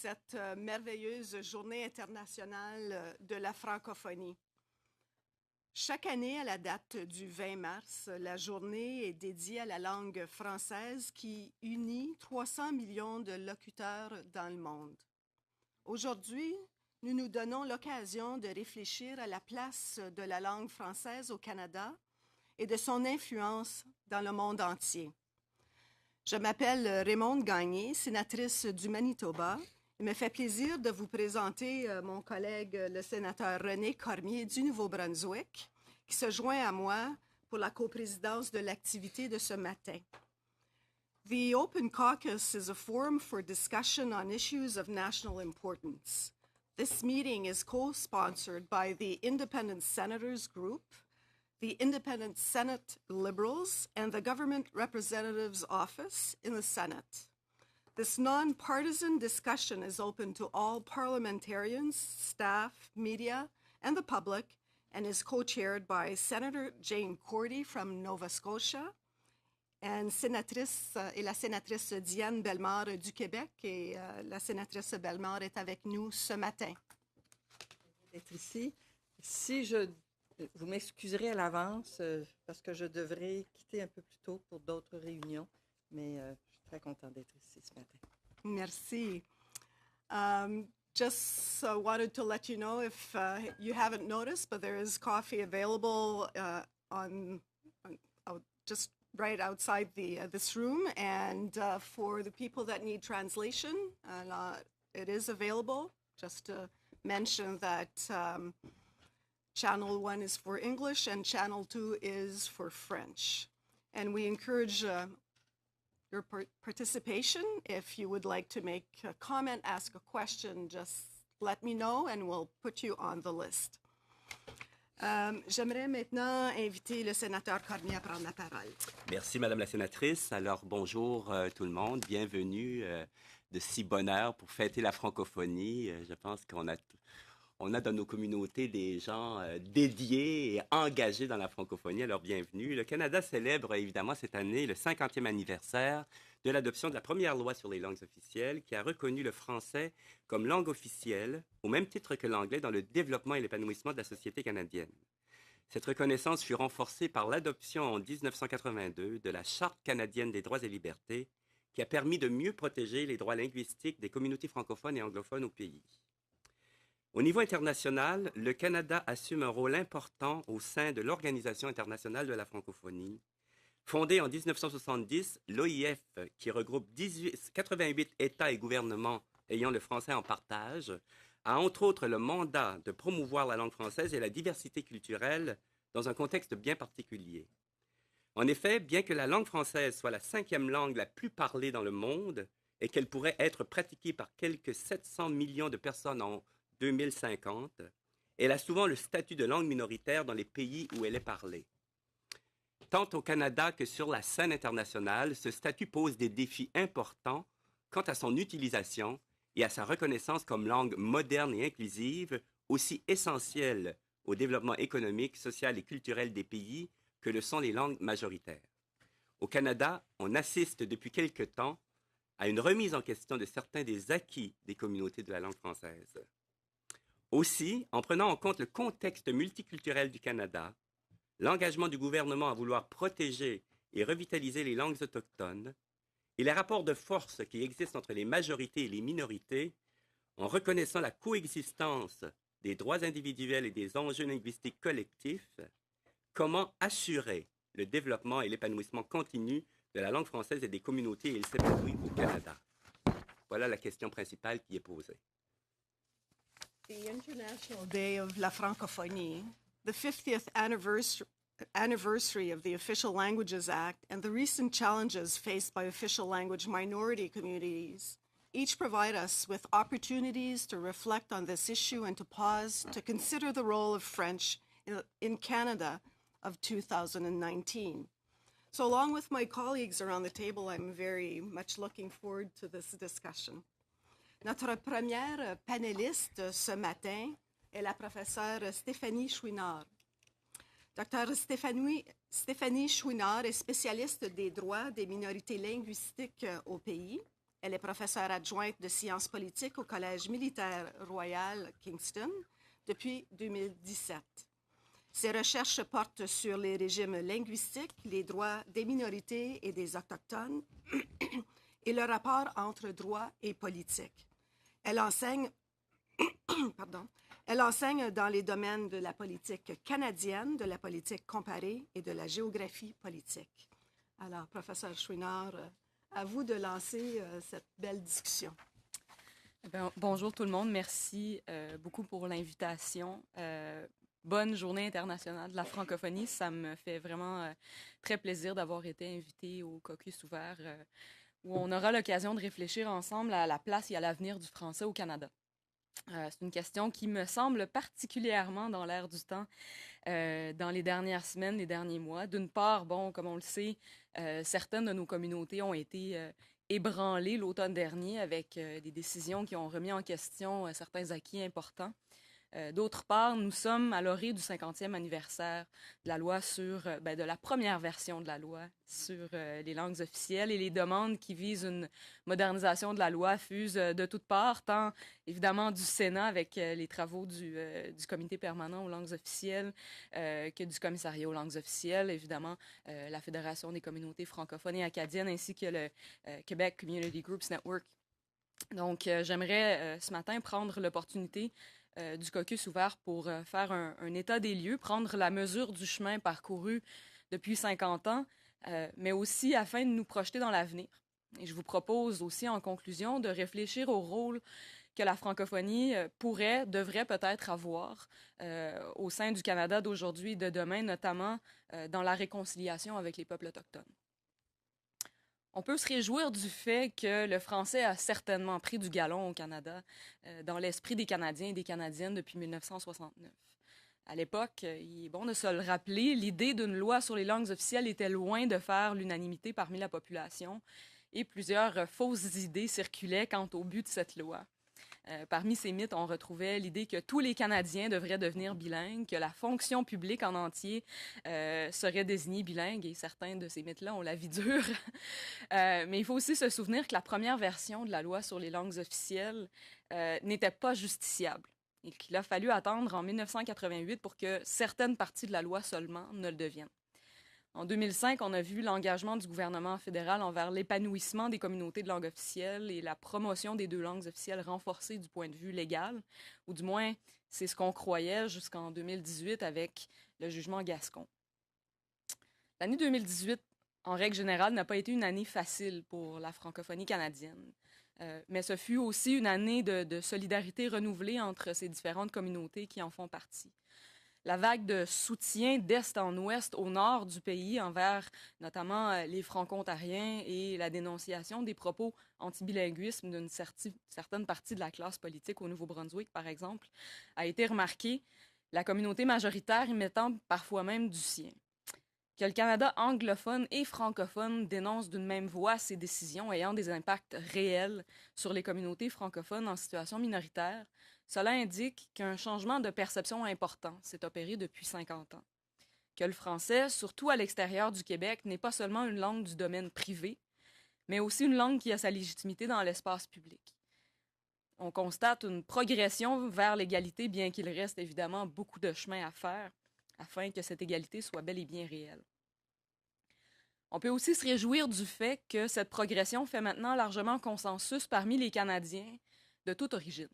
cette merveilleuse journée internationale de la francophonie. Chaque année, à la date du 20 mars, la journée est dédiée à la langue française qui unit 300 millions de locuteurs dans le monde. Aujourd'hui, nous nous donnons l'occasion de réfléchir à la place de la langue française au Canada et de son influence dans le monde entier. Je m'appelle Raymonde Gagné, sénatrice du Manitoba. Il me fait plaisir de vous présenter mon collègue, le sénateur René Cormier du Nouveau-Brunswick, qui se joint à moi pour la coprésidence de l'activité de ce matin. The Open Caucus is a forum for discussion on issues of national importance. This meeting is co-sponsored by the Independent Senators Group, the Independent Senate Liberals, and the Government Representative's Office in the Senate. This nonpartisan discussion is open to all parliamentarians, staff, media, and the public, and is co-chaired by Senator Jane Cordy from Nova Scotia, and la sénatrice Diane Bellemare du Québec, et la sénatrice Bellemare est avec nous ce matin. D'être ici. Vous m'excuserez à l'avance parce que je devrais quitter un peu plus tôt pour d'autres réunions, mais je suis très contente d'être ici ce matin. Merci. Just wanted to let you know if you haven't noticed, but there is coffee available just right outside this room, and for the people that need translation, it is available. Just to mention that Channel 1 is for English and Channel 2 is for French. And we encourage your participation. If you would like to make a comment, ask a question, just let me know and we'll put you on the list. J'aimerais maintenant inviter le sénateur Cormier à prendre la parole. Merci, Madame la sénatrice. Alors, bonjour tout le monde. Bienvenue de si bonne heure pour fêter la francophonie. Je pense qu'on a dans nos communautés des gens dédiés et engagés dans la francophonie. Alors, bienvenue. Le Canada célèbre évidemment cette année le 50e anniversaire de l'adoption de la première loi sur les langues officielles qui a reconnu le français comme langue officielle, au même titre que l'anglais, dans le développement et l'épanouissement de la société canadienne. Cette reconnaissance fut renforcée par l'adoption en 1982 de la Charte canadienne des droits et libertés qui a permis de mieux protéger les droits linguistiques des communautés francophones et anglophones au pays. Au niveau international, le Canada assume un rôle important au sein de l'Organisation internationale de la francophonie. Fondée en 1970, l'OIF, qui regroupe 88 États et gouvernements ayant le français en partage, a entre autres le mandat de promouvoir la langue française et la diversité culturelle dans un contexte bien particulier. En effet, bien que la langue française soit la 5e langue la plus parlée dans le monde et qu'elle pourrait être pratiquée par quelques 700 millions de personnes en 2050, elle a souvent le statut de langue minoritaire dans les pays où elle est parlée. Tant au Canada que sur la scène internationale, ce statut pose des défis importants quant à son utilisation et à sa reconnaissance comme langue moderne et inclusive, aussi essentielle au développement économique, social et culturel des pays que le sont les langues majoritaires. Au Canada, on assiste depuis quelque temps à une remise en question de certains des acquis des communautés de la langue française. Aussi, en prenant en compte le contexte multiculturel du Canada, l'engagement du gouvernement à vouloir protéger et revitaliser les langues autochtones et les rapports de force qui existent entre les majorités et les minorités, en reconnaissant la coexistence des droits individuels et des enjeux linguistiques collectifs, comment assurer le développement et l'épanouissement continu de la langue française et des communautés et s'épanouit au Canada? Voilà la question principale qui est posée. The International Day of la Francophonie, the 50th anniversary of the Official Languages Act, and the recent challenges faced by official language minority communities each provide us with opportunities to reflect on this issue and to pause to consider the role of French in Canada of 2019. So along with my colleagues around the table, I'm very much looking forward to this discussion. Notre première panéliste ce matin est la professeure Stéphanie Chouinard. Dr. Stéphanie Chouinard est spécialiste des droits des minorités linguistiques au pays. Elle est professeure adjointe de sciences politiques au Collège militaire royal Kingston depuis 2017. Ses recherches portent sur les régimes linguistiques, les droits des minorités et des Autochtones et le rapport entre droit et politique. Elle enseigne dans les domaines de la politique canadienne, de la politique comparée et de la géographie politique. Alors, professeur Chouinard, à vous de lancer cette belle discussion. Bonjour tout le monde. Merci beaucoup pour l'invitation. Bonne journée internationale de la francophonie. Ça me fait vraiment très plaisir d'avoir été invitée au caucus ouvert où on aura l'occasion de réfléchir ensemble à la place et à l'avenir du français au Canada. C'est une question qui me semble particulièrement dans l'air du temps dans les dernières semaines, les derniers mois. D'une part, bon, comme on le sait, certaines de nos communautés ont été ébranlées l'automne dernier avec des décisions qui ont remis en question certains acquis importants. D'autre part, nous sommes à l'orée du 50e anniversaire de la loi de la première version de la loi sur les langues officielles et les demandes qui visent une modernisation de la loi fusent de toutes parts, tant évidemment du Sénat avec les travaux du comité permanent aux langues officielles que du commissariat aux langues officielles, évidemment la Fédération des communautés francophones et acadiennes ainsi que le Québec Community Groups Network. Donc, j'aimerais ce matin prendre l'opportunité du caucus ouvert pour faire un état des lieux, prendre la mesure du chemin parcouru depuis 50 ans, mais aussi afin de nous projeter dans l'avenir. Et je vous propose aussi en conclusion de réfléchir au rôle que la francophonie devrait peut-être avoir au sein du Canada d'aujourd'hui et de demain, notamment dans la réconciliation avec les peuples autochtones. On peut se réjouir du fait que le français a certainement pris du galon au Canada, dans l'esprit des Canadiens et des Canadiennes depuis 1969. À l'époque, il est bon de se le rappeler, l'idée d'une loi sur les langues officielles était loin de faire l'unanimité parmi la population et plusieurs fausses idées circulaient quant au but de cette loi. Parmi ces mythes, on retrouvait l'idée que tous les Canadiens devraient devenir bilingues, que la fonction publique en entier serait désignée bilingue, et certains de ces mythes-là ont la vie dure. Mais il faut aussi se souvenir que la première version de la loi sur les langues officielles n'était pas justiciable et qu'il a fallu attendre en 1988 pour que certaines parties de la loi seulement ne le deviennent. En 2005, on a vu l'engagement du gouvernement fédéral envers l'épanouissement des communautés de langue officielle et la promotion des deux langues officielles renforcée du point de vue légal, ou du moins, c'est ce qu'on croyait jusqu'en 2018 avec le jugement Gascon. L'année 2018, en règle générale, n'a pas été une année facile pour la francophonie canadienne, mais ce fut aussi une année de solidarité renouvelée entre ces différentes communautés qui en font partie. La vague de soutien d'est en ouest au nord du pays envers notamment les Franco-ontariens et la dénonciation des propos antibilinguisme d'une certaine partie de la classe politique au Nouveau-Brunswick, par exemple, a été remarquée, la communauté majoritaire y mettant parfois même du sien. Que le Canada anglophone et francophone dénonce d'une même voix ces décisions ayant des impacts réels sur les communautés francophones en situation minoritaire, cela indique qu'un changement de perception important s'est opéré depuis 50 ans. Que le français, surtout à l'extérieur du Québec, n'est pas seulement une langue du domaine privé, mais aussi une langue qui a sa légitimité dans l'espace public. On constate une progression vers l'égalité, bien qu'il reste évidemment beaucoup de chemin à faire afin que cette égalité soit bel et bien réelle. On peut aussi se réjouir du fait que cette progression fait maintenant largement consensus parmi les Canadiens de toute origine.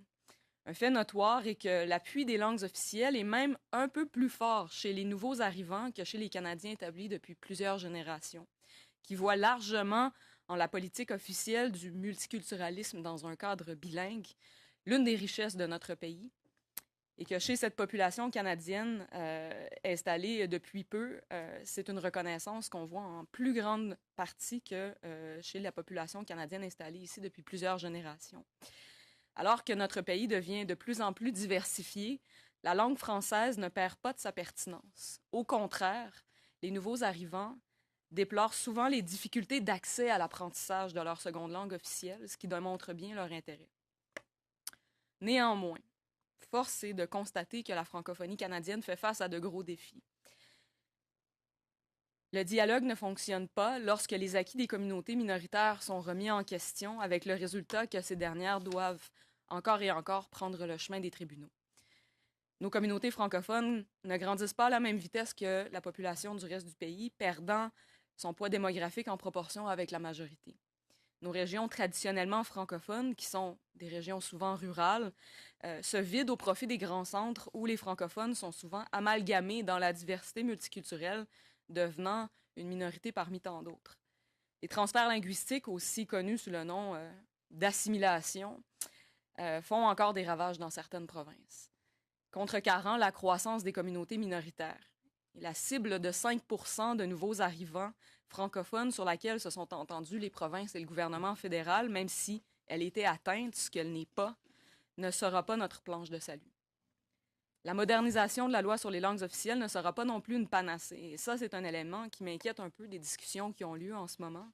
Un fait notoire est que l'appui des langues officielles est même un peu plus fort chez les nouveaux arrivants que chez les Canadiens établis depuis plusieurs générations, qui voient largement en la politique officielle du multiculturalisme dans un cadre bilingue l'une des richesses de notre pays, et que chez cette population canadienne installée depuis peu, c'est une reconnaissance qu'on voit en plus grande partie que chez la population canadienne installée ici depuis plusieurs générations. Alors que notre pays devient de plus en plus diversifié, la langue française ne perd pas de sa pertinence. Au contraire, les nouveaux arrivants déplorent souvent les difficultés d'accès à l'apprentissage de leur seconde langue officielle, ce qui démontre bien leur intérêt. Néanmoins, force est de constater que la francophonie canadienne fait face à de gros défis. Le dialogue ne fonctionne pas lorsque les acquis des communautés minoritaires sont remis en question, avec le résultat que ces dernières doivent encore et encore prendre le chemin des tribunaux. Nos communautés francophones ne grandissent pas à la même vitesse que la population du reste du pays, perdant son poids démographique en proportion avec la majorité. Nos régions traditionnellement francophones, qui sont des régions souvent rurales, se vident au profit des grands centres où les francophones sont souvent amalgamés dans la diversité multiculturelle, devenant une minorité parmi tant d'autres. Les transferts linguistiques, aussi connus sous le nom d'assimilation, font encore des ravages dans certaines provinces, contrecarrant la croissance des communautés minoritaires. Et la cible de 5 % de nouveaux arrivants francophones sur laquelle se sont entendus les provinces et le gouvernement fédéral, même si elle était atteinte, ce qu'elle n'est pas, ne sera pas notre planche de salut. La modernisation de la loi sur les langues officielles ne sera pas non plus une panacée. Et ça, c'est un élément qui m'inquiète un peu des discussions qui ont lieu en ce moment.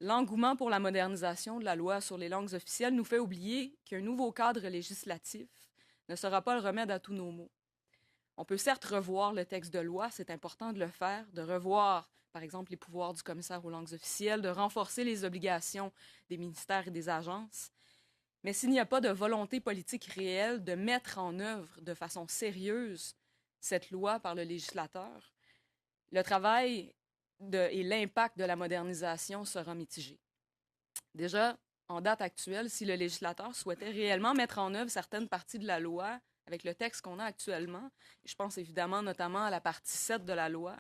L'engouement pour la modernisation de la loi sur les langues officielles nous fait oublier qu'un nouveau cadre législatif ne sera pas le remède à tous nos maux. On peut certes revoir le texte de loi, c'est important de le faire, de revoir, par exemple, les pouvoirs du commissaire aux langues officielles, de renforcer les obligations des ministères et des agences. Mais s'il n'y a pas de volonté politique réelle de mettre en œuvre de façon sérieuse cette loi par le législateur, le travail et l'impact de la modernisation sera mitigé. Déjà, en date actuelle, si le législateur souhaitait réellement mettre en œuvre certaines parties de la loi avec le texte qu'on a actuellement, je pense évidemment notamment à la partie 7 de la loi,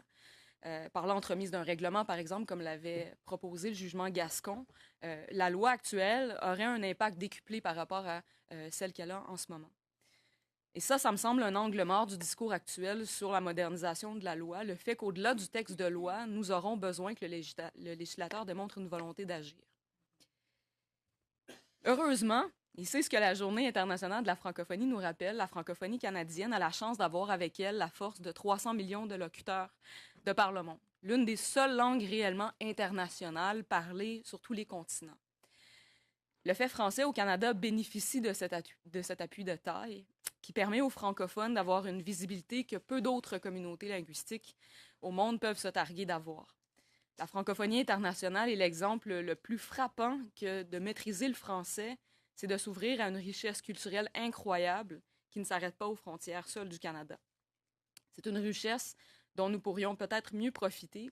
par l'entremise d'un règlement, par exemple, comme l'avait proposé le jugement Gascon, la loi actuelle aurait un impact décuplé par rapport à celle qu'elle a en ce moment. Et ça me semble un angle mort du discours actuel sur la modernisation de la loi, le fait qu'au-delà du texte de loi, nous aurons besoin que le législateur démontre une volonté d'agir. Heureusement, et c'est ce que la Journée internationale de la francophonie nous rappelle, la francophonie canadienne a la chance d'avoir avec elle la force de 300 millions de locuteurs de par le monde, l'une des seules langues réellement internationales parlées sur tous les continents. Le fait français au Canada bénéficie de cet appui de taille qui permet aux francophones d'avoir une visibilité que peu d'autres communautés linguistiques au monde peuvent se targuer d'avoir. La francophonie internationale est l'exemple le plus frappant que de maîtriser le français, c'est de s'ouvrir à une richesse culturelle incroyable qui ne s'arrête pas aux frontières seules du Canada. C'est une richesse dont nous pourrions peut-être mieux profiter,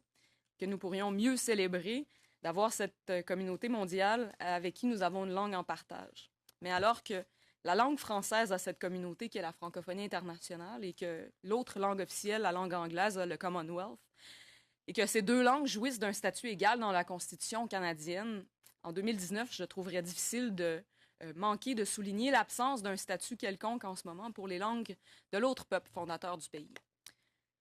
que nous pourrions mieux célébrer, d'avoir cette communauté mondiale avec qui nous avons une langue en partage. Mais alors que la langue française a cette communauté qui est la francophonie internationale et que l'autre langue officielle, la langue anglaise, a le Commonwealth, et que ces deux langues jouissent d'un statut égal dans la Constitution canadienne, en 2019, je trouverais difficile de manquer de souligner l'absence d'un statut quelconque en ce moment pour les langues de l'autre peuple fondateur du pays.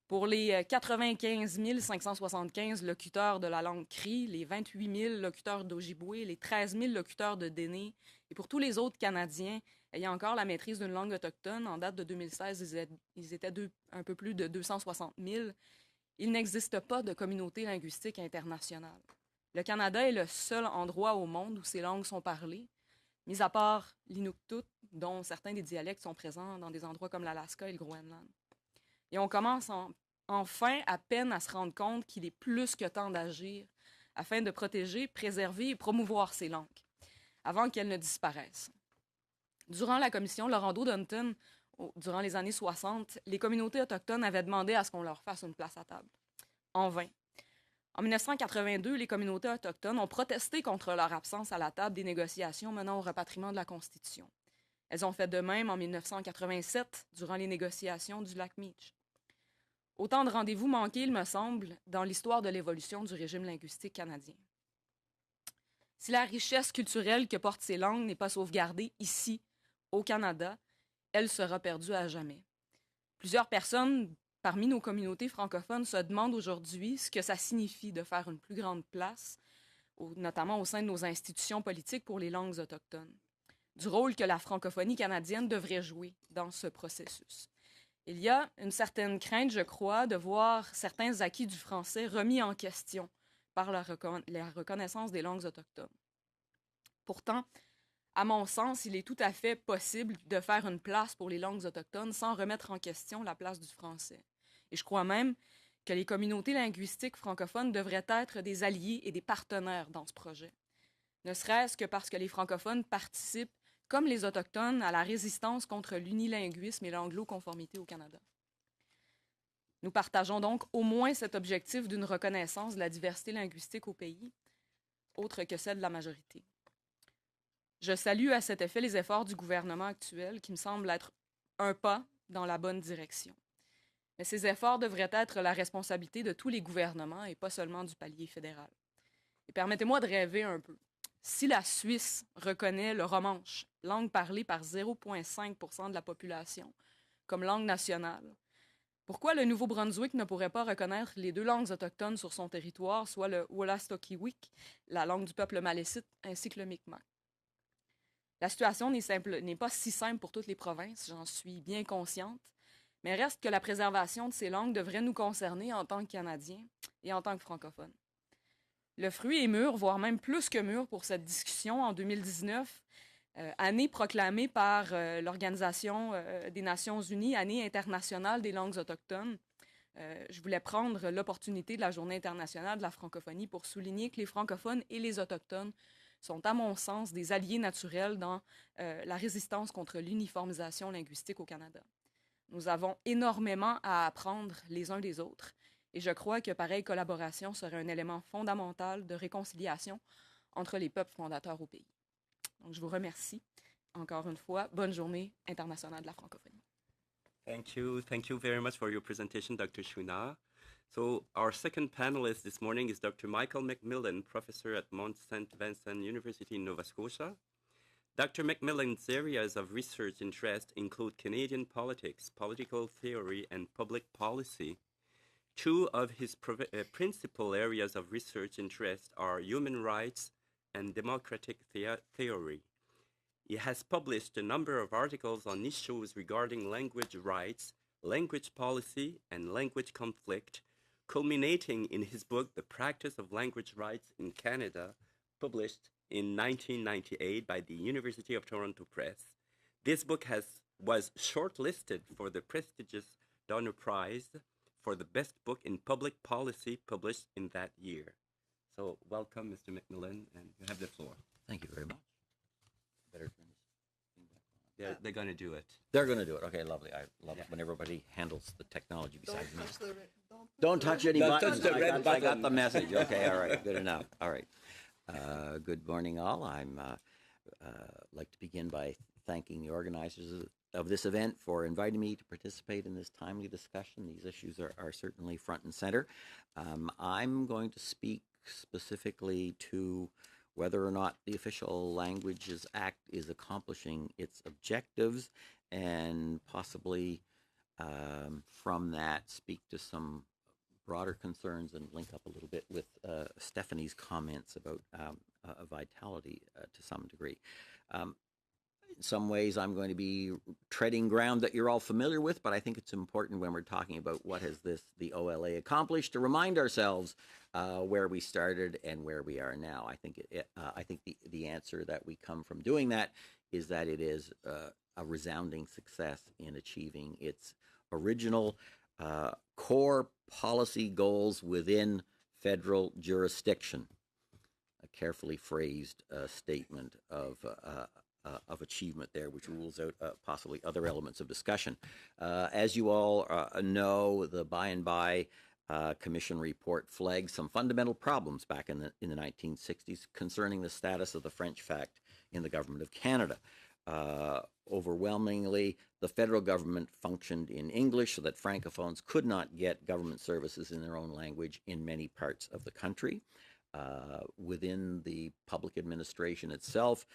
Pour les 95 575 locuteurs de la langue cri, les 28 000 locuteurs d'Ojibwe, les 13 000 locuteurs de Déné, et pour tous les autres Canadiens ayant encore la maîtrise d'une langue autochtone, en date de 2016, ils étaient un peu plus de 260 000. Il n'existe pas de communauté linguistique internationale. Le Canada est le seul endroit au monde où ces langues sont parlées, mis à part l'Inuktitut, dont certains des dialectes sont présents dans des endroits comme l'Alaska et le Groenland. Et on commence enfin à peine à se rendre compte qu'il est plus que temps d'agir afin de protéger, préserver et promouvoir ces langues, avant qu'elles ne disparaissent. Durant la commission Laurando-Dunton, durant les années 60, les communautés autochtones avaient demandé à ce qu'on leur fasse une place à table. En vain. En 1982, les communautés autochtones ont protesté contre leur absence à la table des négociations menant au rapatriement de la Constitution. Elles ont fait de même en 1987, durant les négociations du lac Meech. Autant de rendez-vous manqués, il me semble, dans l'histoire de l'évolution du régime linguistique canadien. Si la richesse culturelle que portent ces langues n'est pas sauvegardée ici, au Canada, elle sera perdue à jamais. Plusieurs personnes parmi nos communautés francophones se demandent aujourd'hui ce que ça signifie de faire une plus grande place, notamment au sein de nos institutions politiques pour les langues autochtones, du rôle que la francophonie canadienne devrait jouer dans ce processus. Il y a une certaine crainte, je crois, de voir certains acquis du français remis en question par la reconnaissance des langues autochtones. Pourtant, à mon sens, il est tout à fait possible de faire une place pour les langues autochtones sans remettre en question la place du français. Et je crois même que les communautés linguistiques francophones devraient être des alliés et des partenaires dans ce projet, ne serait-ce que parce que les francophones participent, comme les Autochtones, à la résistance contre l'unilinguisme et l'anglo-conformité au Canada. Nous partageons donc au moins cet objectif d'une reconnaissance de la diversité linguistique au pays, autre que celle de la majorité. Je salue à cet effet les efforts du gouvernement actuel qui me semblent être un pas dans la bonne direction. Mais ces efforts devraient être la responsabilité de tous les gouvernements et pas seulement du palier fédéral. Et permettez-moi de rêver un peu. Si la Suisse reconnaît le romanche, langue parlée par 0,5% de la population, comme langue nationale, pourquoi le Nouveau-Brunswick ne pourrait pas reconnaître les 2 langues autochtones sur son territoire, soit le Wolastoqiyik, la langue du peuple malécite, ainsi que le Mi'kmaq? La situation n'est pas si simple pour toutes les provinces, j'en suis bien consciente, mais reste que la préservation de ces langues devrait nous concerner en tant que Canadiens et en tant que francophones. Le fruit est mûr, voire même plus que mûr pour cette discussion en 2019, année proclamée par l'Organisation des Nations Unies, année internationale des langues autochtones. Je voulais prendre l'opportunité de la Journée internationale de la francophonie pour souligner que les francophones et les autochtones sont, à mon sens, des alliés naturels dans la résistance contre l'uniformisation linguistique au Canada. Nous avons énormément à apprendre les uns des autres et je crois que pareille collaboration serait un élément fondamental de réconciliation entre les peuples fondateurs au pays. Donc, je vous remercie encore une fois. Bonne journée internationale de la francophonie. Thank you very much for your presentation, Dr. Shuna. So our second panelist this morning is Dr. Michael McMillan, professor at Mount St. Vincent University in Nova Scotia. Dr. McMillan's areas of research interest include Canadian politics, political theory, and public policy. 2 of his principal areas of research interest are human rights and democratic theory. He has published a number of articles on issues regarding language rights, language policy, and language conflict, culminating in his book, The Practice of Language Rights in Canada, published in 1998 by the University of Toronto Press. This book was shortlisted for the prestigious Donner Prize for the best book in public policy published in that year. So welcome, Mr. McMillan, and you have the floor. Thank you very much. Better turn this thing back on. They're going to do it. They're going to do it. Okay, lovely. I love it when everybody handles the technology besides me. Don't touch any Don't buttons. touch the red I button. got the message. Okay, all right, good enough. All right. Good morning, all. I'm like to begin by thanking the organizers of this event for inviting me to participate in this timely discussion. These issues are certainly front and center. I'm going to speak specifically to whether or not the Official Languages Act is accomplishing its objectives, and possibly from that speak to some broader concerns and link up a little bit with Stephanie's comments about vitality to some degree. In some ways, I'm going to be treading ground that you're all familiar with, but I think it's important when we're talking about what has the OLA accomplished to remind ourselves where we started and where we are now. I think the answer that we come from doing that is that it is a resounding success in achieving its original core policy goals within federal jurisdiction. A carefully phrased statement of achievement there, which rules out possibly other elements of discussion. As you all know, the By and By Commission report flagged some fundamental problems back in the 1960s concerning the status of the French fact in the Government of Canada. Overwhelmingly, the federal government functioned in English so that Francophones could not get government services in their own language in many parts of the country. Within the public administration itself,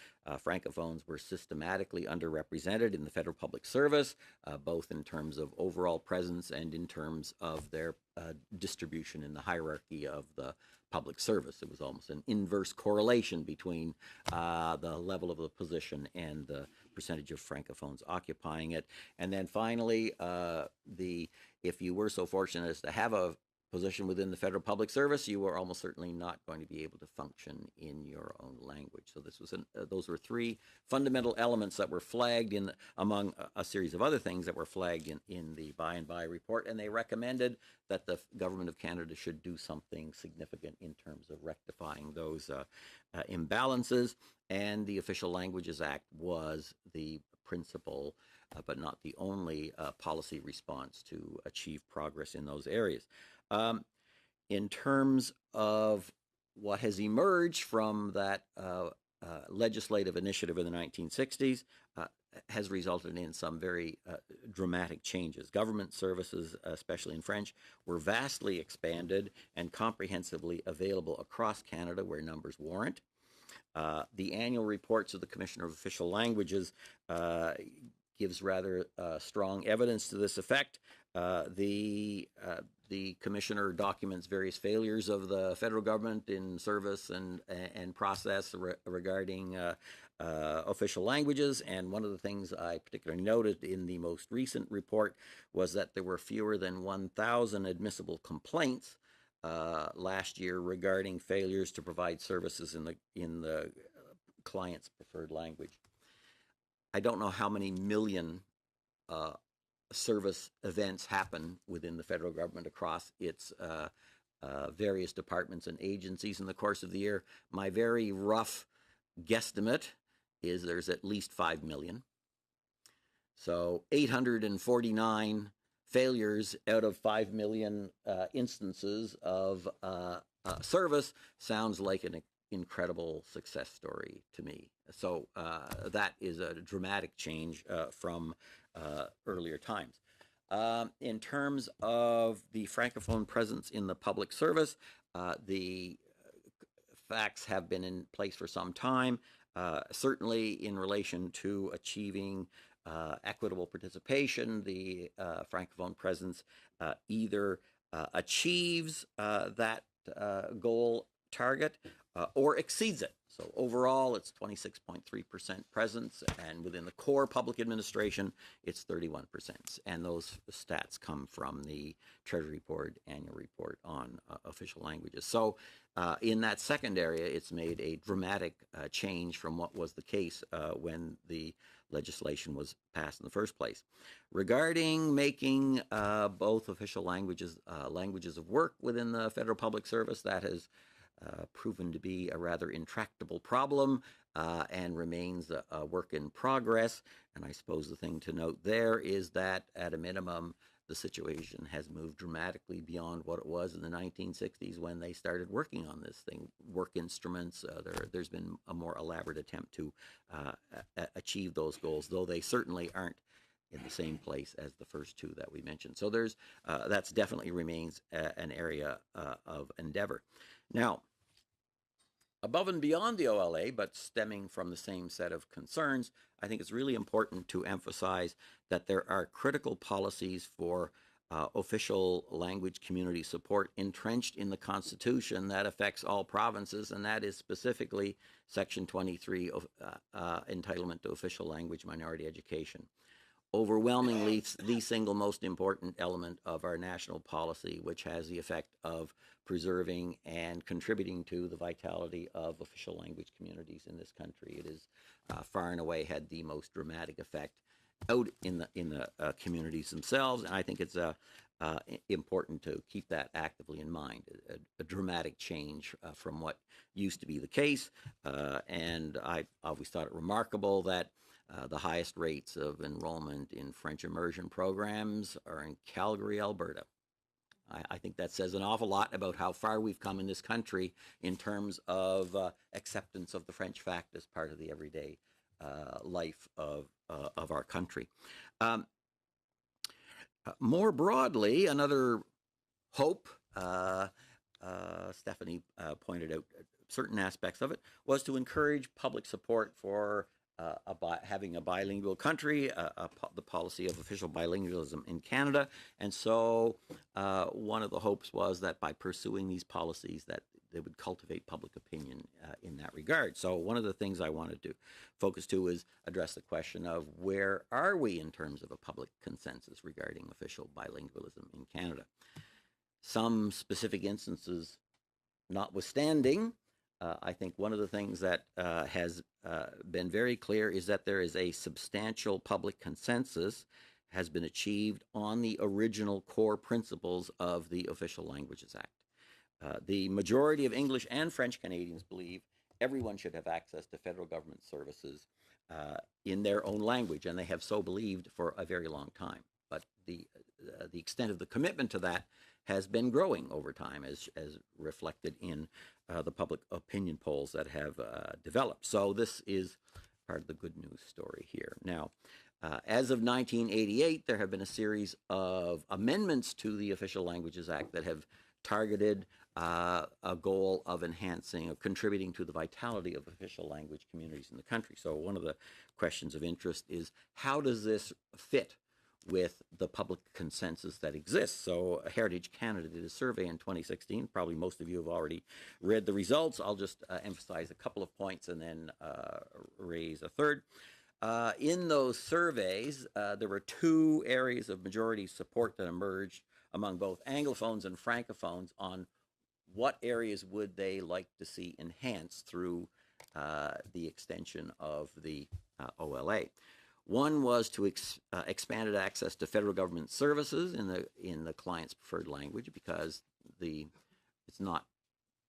Francophones were systematically underrepresented in the federal public service, both in terms of overall presence and in terms of their distribution in the hierarchy of the public service. It was almost an inverse correlation between the level of the position and the percentage of Francophones occupying it. And then finally, if you were so fortunate as to have a position within the federal public service, you are almost certainly not going to be able to function in your own language. So this was those were three fundamental elements that were flagged in among a series of other things that were flagged in the by and by report, and they recommended that the government of Canada should do something significant in terms of rectifying those imbalances. And the Official Languages Act was the principal, but not the only policy response to achieve progress in those areas. In terms of what has emerged from that legislative initiative in the 1960s, has resulted in some very dramatic changes. Government services, especially in French, were vastly expanded and comprehensively available across Canada where numbers warrant. The annual reports of the Commissioner of Official Languages gives rather strong evidence to this effect. The Commissioner documents various failures of the federal government in service and process regarding official languages. And one of the things I particularly noted in the most recent report was that there were fewer than 1,000 admissible complaints last year regarding failures to provide services in the client's preferred language. I don't know how many million service events happen within the federal government across its various departments and agencies in the course of the year. My very rough guesstimate is there's at least 5 million. So 849 failures out of 5 million instances of service sounds like an incredible success story to me. So that is a dramatic change from earlier times. In terms of the Francophone presence in the public service, the facts have been in place for some time, certainly in relation to achieving equitable participation. The Francophone presence either achieves that goal target or exceeds it. So overall, it's 26.3% presence, and within the core public administration, it's 31%. And those stats come from the Treasury Board annual report on official languages. So in that second area, it's made a dramatic change from what was the case when the legislation was passed in the first place. Regarding making both official languages languages of work within the federal public service, that has proven to be a rather intractable problem and remains a work in progress. And I suppose the thing to note there is that at a minimum, the situation has moved dramatically beyond what it was in the 1960s when they started working on this thing. Work instruments, there's been a more elaborate attempt to achieve those goals, though they certainly aren't in the same place as the first two that we mentioned. So there's that's definitely remains an area of endeavor. Now, above and beyond the OLA, but stemming from the same set of concerns, I think it's really important to emphasize that there are critical policies for official language community support entrenched in the Constitution that affects all provinces, and that is specifically Section 23 of Entitlement to Official Language Minority Education. Overwhelmingly, the single most important element of our national policy, which has the effect of preserving and contributing to the vitality of official language communities in this country. It is far and away had the most dramatic effect out in the communities themselves, and I think it's important to keep that actively in mind. A dramatic change from what used to be the case, and I always thought it remarkable that the highest rates of enrollment in French immersion programs are in Calgary, Alberta. I think that says an awful lot about how far we've come in this country in terms of acceptance of the French fact as part of the everyday life of our country. More broadly, another hope, Stephanie pointed out certain aspects of it, was to encourage public support for having a bilingual country, the policy of official bilingualism in Canada. And so one of the hopes was that by pursuing these policies that they would cultivate public opinion in that regard. So one of the things I wanted to focus to is address the question of where are we in terms of a public consensus regarding official bilingualism in Canada. some specific instances notwithstanding, I think one of the things that has been very clear is that there is a substantial public consensus has been achieved on the original core principles of the Official Languages Act. The majority of English and French Canadians believe everyone should have access to federal government services in their own language, and they have so believed for a very long time. But the extent of the commitment to that has been growing over time, as reflected in the public opinion polls that have developed. So this is part of the good news story here. Now, as of 1988, there have been a series of amendments to the Official Languages Act that have targeted a goal of enhancing, of contributing to the vitality of official language communities in the country. So one of the questions of interest is, how does this fit with the public consensus that exists? So Heritage Canada did a survey in 2016. Probably most of you have already read the results. I'll just emphasize a couple of points and then raise a third. In those surveys, there were two areas of majority support that emerged among both Anglophones and Francophones on what areas would they like to see enhanced through the extension of the OLA. One was to expanded access to federal government services in the client's preferred language, because it's not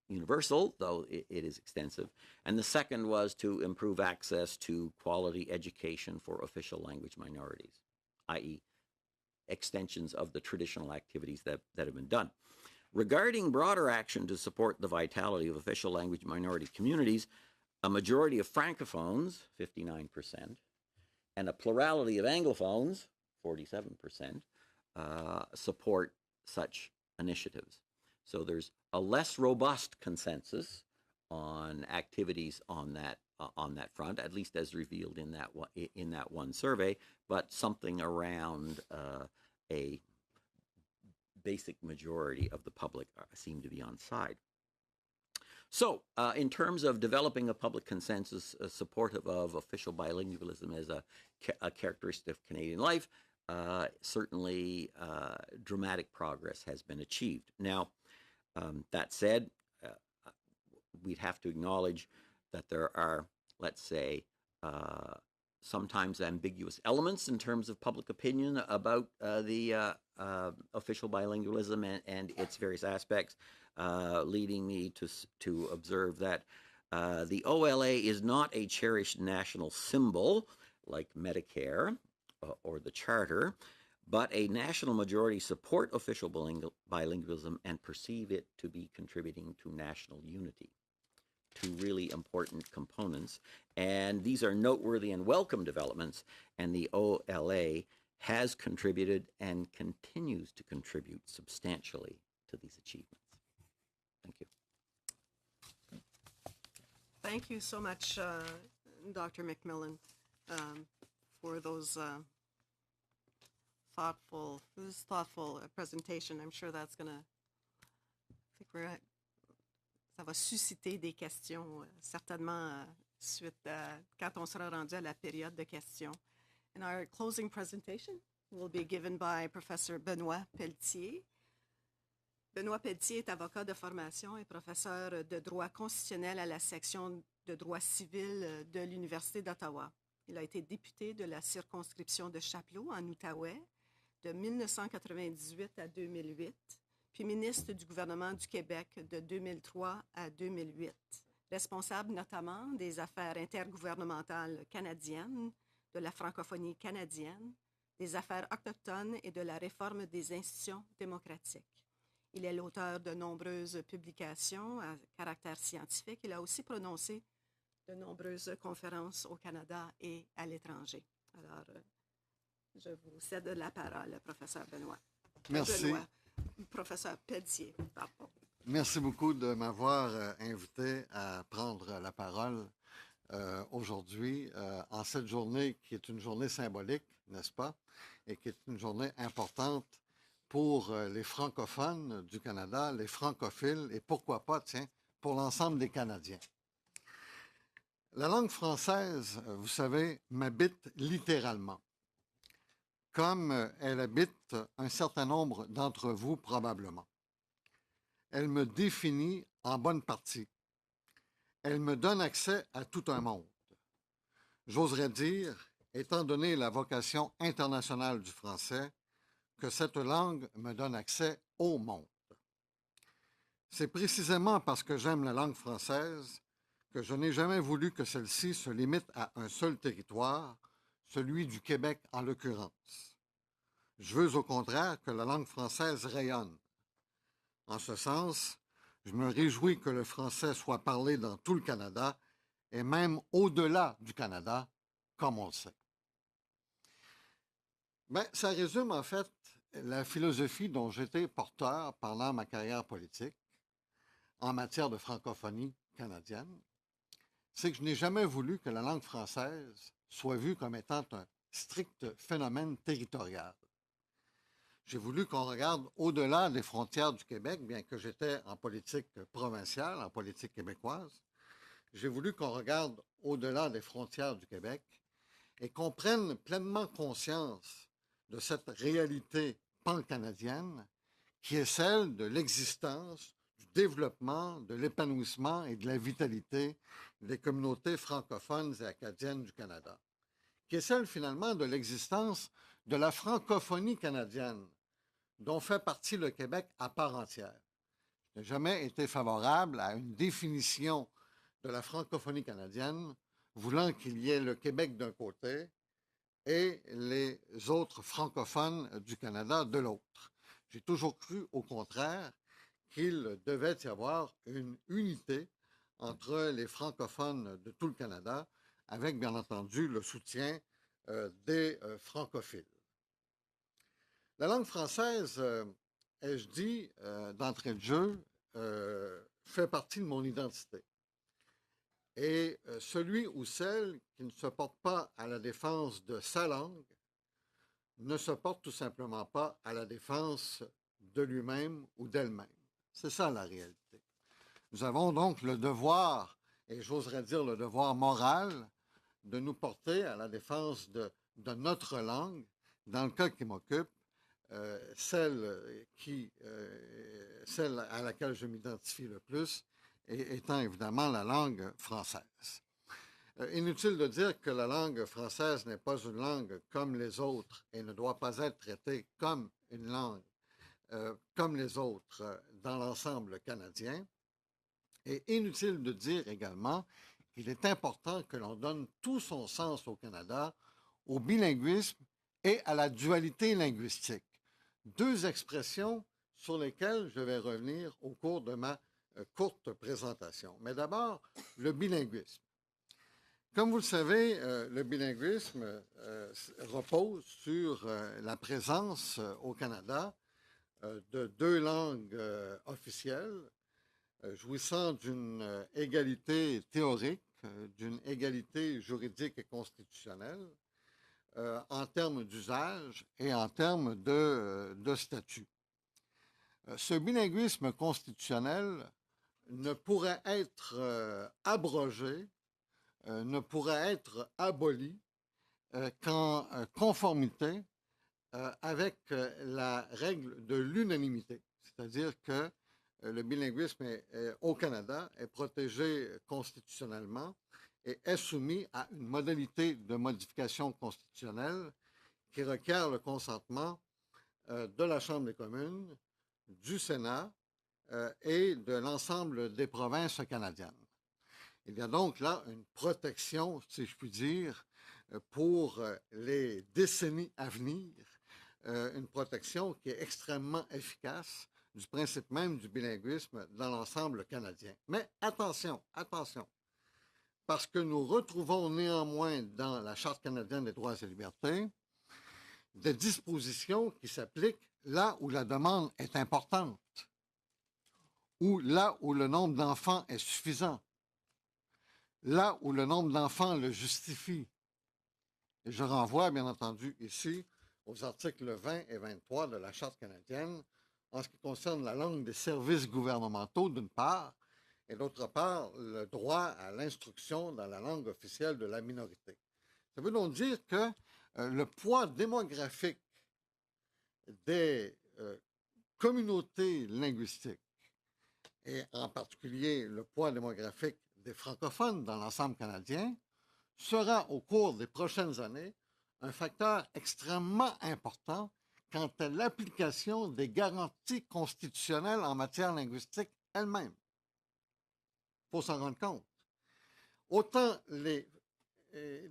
universal, though it is extensive. And the second was to improve access to quality education for official language minorities, i.e. extensions of the traditional activities that have been done. Regarding broader action to support the vitality of official language minority communities, a majority of Francophones, 59%, and a plurality of Anglophones, 47%, support such initiatives. So there's a less robust consensus on activities on that front, at least as revealed in that one survey, but something around a basic majority of the public seem to be on side. So, in terms of developing a public consensus supportive of official bilingualism as a characteristic of Canadian life, certainly dramatic progress has been achieved. Now, that said, we'd have to acknowledge that there are, let's say, sometimes ambiguous elements in terms of public opinion about the official bilingualism and its various aspects, leading me to observe that the OLA is not a cherished national symbol like Medicare or the Charter, but a national majority support official bilingualism and perceive it to be contributing to national unity. Two really important components, and these are noteworthy and welcome developments, and the OLA has contributed and continues to contribute substantially to these achievements. Thank you. Thank you so much, Dr. McMillan, for those thoughtful presentation. I'm sure that's going to, ça va susciter des questions, certainement, suite à, quand on sera rendu à la période de questions. And our closing presentation will be given by Professor Benoît Pelletier. Benoît Pelletier est avocat de formation et professeur de droit constitutionnel à la section de droit civil de l'Université d'Ottawa. Il a été député de la circonscription de Chapleau en Outaouais de 1998 à 2008, puis ministre du gouvernement du Québec de 2003 à 2008, responsable notamment des affaires intergouvernementales canadiennes, de la francophonie canadienne, des affaires autochtones et de la réforme des institutions démocratiques. Il est l'auteur de nombreuses publications à caractère scientifique. Il a aussi prononcé de nombreuses conférences au Canada et à l'étranger. Alors, je vous cède la parole, professeur Benoît. Merci. Benoît, professeur Pelletier, pardon. Merci beaucoup de m'avoir invité à prendre la parole aujourd'hui en cette journée qui est une journée symbolique, n'est-ce pas, et qui est une journée importante pour les francophones du Canada, les francophiles et pourquoi pas, tiens, pour l'ensemble des Canadiens. La langue française, vous savez, m'habite littéralement, comme elle habite un certain nombre d'entre vous probablement. Elle me définit en bonne partie. Elle me donne accès à tout un monde. J'oserais dire, étant donné la vocation internationale du français, que cette langue me donne accès au monde. C'est précisément parce que j'aime la langue française que je n'ai jamais voulu que celle-ci se limite à un seul territoire, celui du Québec en l'occurrence. Je veux au contraire que la langue française rayonne. En ce sens, je me réjouis que le français soit parlé dans tout le Canada et même au-delà du Canada, comme on le sait. Bien, ça résume en fait la philosophie dont j'étais porteur pendant ma carrière politique en matière de francophonie canadienne. C'est que je n'ai jamais voulu que la langue française soit vue comme étant un strict phénomène territorial. J'ai voulu qu'on regarde au-delà des frontières du Québec, bien que j'étais en politique provinciale, en politique québécoise. J'ai voulu qu'on regarde au-delà des frontières du Québec et qu'on prenne pleinement conscience de cette réalité pan-canadienne qui est celle de l'existence, du développement, de l'épanouissement et de la vitalité des communautés francophones et acadiennes du Canada, qui est celle finalement de l'existence de la francophonie canadienne, dont fait partie le Québec à part entière. Je n'ai jamais été favorable à une définition de la francophonie canadienne voulant qu'il y ait le Québec d'un côté et les autres francophones du Canada de l'autre. J'ai toujours cru, au contraire, qu'il devait y avoir une unité entre les francophones de tout le Canada, avec, bien entendu, le soutien des francophiles. La langue française, ai-je dit d'entrée de jeu, fait partie de mon identité. Et celui ou celle qui ne se porte pas à la défense de sa langue ne se porte tout simplement pas à la défense de lui-même ou d'elle-même. C'est ça la réalité. Nous avons donc le devoir, et j'oserais dire le devoir moral, de nous porter à la défense de notre langue, dans le cas qui m'occupe, celle à laquelle je m'identifie le plus, étant évidemment la langue française. Inutile de dire que la langue française n'est pas une langue comme les autres et ne doit pas être traitée comme une langue comme les autres dans l'ensemble canadien. Et inutile de dire également qu'il est important que l'on donne tout son sens au Canada au bilinguisme et à la dualité linguistique. Deux expressions sur lesquelles je vais revenir au cours de ma courte présentation. Mais d'abord, le bilinguisme. Comme vous le savez, le bilinguisme repose sur la présence au Canada de deux langues officielles, jouissant d'une égalité théorique, d'une égalité juridique et constitutionnelle, en termes d'usage et en termes de statut. Ce bilinguisme constitutionnel ne pourrait être abrogé, ne pourrait être aboli qu'en conformité avec la règle de l'unanimité, c'est-à-dire que le bilinguisme au Canada est protégé constitutionnellement et est soumis à une modalité de modification constitutionnelle qui requiert le consentement de la Chambre des communes, du Sénat et de l'ensemble des provinces canadiennes. Il y a donc là une protection, si je puis dire, pour les décennies à venir, une protection qui est extrêmement efficace du principe même du bilinguisme dans l'ensemble canadien. Mais attention, attention, parce que nous retrouvons néanmoins dans la Charte canadienne des droits et libertés des dispositions qui s'appliquent là où la demande est importante, ou là où le nombre d'enfants est suffisant, là où le nombre d'enfants le justifie. Et je renvoie, bien entendu, ici aux articles 20 et 23 de la Charte canadienne en ce qui concerne la langue des services gouvernementaux, d'une part, et d'autre part, le droit à l'instruction dans la langue officielle de la minorité. Ça veut donc dire que le poids démographique des communautés linguistiques et en particulier le poids démographique des francophones dans l'ensemble canadien, sera au cours des prochaines années un facteur extrêmement important quant à l'application des garanties constitutionnelles en matière linguistique elle-même. Il faut s'en rendre compte. Autant les